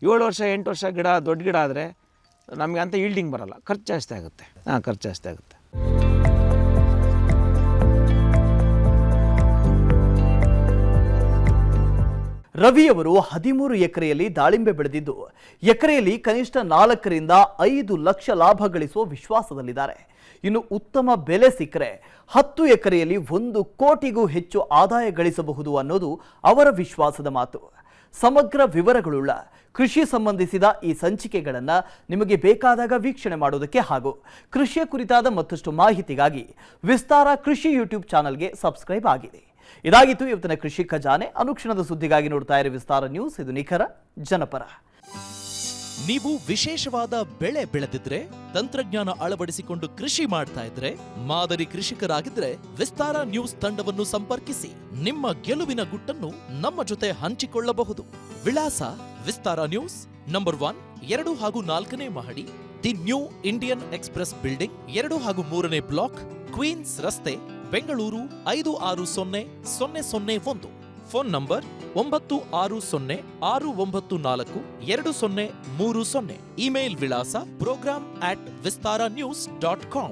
7 ವರ್ಷ 8 ವರ್ಷ ಗಿಡ ದೊಡ್ಡ ಗಿಡ ಆದರೆ ನಮಗೆ ಅಂತ ಈಲ್ಡಿಂಗ್ ಬರೋಲ್ಲ, ಖರ್ಚು ಜಾಸ್ತಿ ಆಗುತ್ತೆ. ಖರ್ಚು ಜಾಸ್ತಿ ಆಗುತ್ತೆ. ರವಿಯವರು 13 ಎಕರೆಯಲ್ಲಿ ದಾಳಿಂಬೆ ಬೆಳೆದಿದ್ದು ಎಕರೆಯಲ್ಲಿ ಕನಿಷ್ಠ 4ರಿಂದ 5 ಲಕ್ಷ ಲಾಭ ಗಳಿಸುವ ವಿಶ್ವಾಸದಲ್ಲಿದ್ದಾರೆ. ಇನ್ನು ಉತ್ತಮ ಬೆಲೆ ಸಿಕ್ಕರೆ 10 ಎಕರೆಯಲ್ಲಿ 1 ಕೋಟಿಗೂ ಹೆಚ್ಚು ಆದಾಯ ಗಳಿಸಬಹುದು ಅನ್ನೋದು ಅವರ ವಿಶ್ವಾಸದ ಮಾತು. ಸಮಗ್ರ ವಿವರಗಳುಳ್ಳ ಕೃಷಿ ಸಂಬಂಧಿಸಿದ ಈ ಸಂಚಿಕೆಗಳನ್ನು ನಿಮಗೆ ಬೇಕಾದಾಗ ವೀಕ್ಷಣೆ ಮಾಡೋದಕ್ಕೆ ಹಾಗೂ ಕೃಷಿಯ ಕುರಿತಾದ ಮತ್ತಷ್ಟು ಮಾಹಿತಿಗಾಗಿ ವಿಸ್ತಾರ ಕೃಷಿ ಯೂಟ್ಯೂಬ್ ಚಾನಲ್ಗೆ ಸಬ್ಸ್ಕ್ರೈಬ್ ಆಗಿದೆ. ಇದಾಗಿತ್ತು ಇವತ್ತಿನ ಕೃಷಿ ಖಜಾನೆ. ಅನುಕ್ಷಣದ ಸುದ್ದಿಗಾಗಿ ನೋಡ್ತಾ ಇರಿ ವಿಸ್ತಾರ ನ್ಯೂಸ್. ಇದು ನಿಖರ ಜನಪರ. ನೀವು ವಿಶೇಷವಾದ ಬೆಳೆ ಬೆಳೆದಿದ್ರೆ, ತಂತ್ರಜ್ಞಾನ ಅಳವಡಿಸಿಕೊಂಡು ಕೃಷಿ ಮಾಡ್ತಾ ಇದ್ರೆ, ಮಾದರಿ ಕೃಷಿಕರಾಗಿದ್ರೆ ವಿಸ್ತಾರ ನ್ಯೂಸ್ ತಂಡವನ್ನು ಸಂಪರ್ಕಿಸಿ ನಿಮ್ಮ ಗೆಲುವಿನ ಗುಟ್ಟನ್ನು ನಮ್ಮ ಜೊತೆ ಹಂಚಿಕೊಳ್ಳಬಹುದು. ವಿಳಾಸ ವಿಸ್ತಾರ ನ್ಯೂಸ್, ನಂಬರ್ 1, 2 ಹಾಗೂ 4ನೇ ಮಹಡಿ, the new Indian express building, 2 ಹಾಗೂ 3ನೇ ಬ್ಲಾಕ್, ಕ್ವೀನ್ಸ್ ರಸ್ತೆ, ಬೆಂಗಳೂರು 560001. Phone number 9606942030. ಇಮೇಲ್ ವಿಳಾಸ program@vistaranews.com.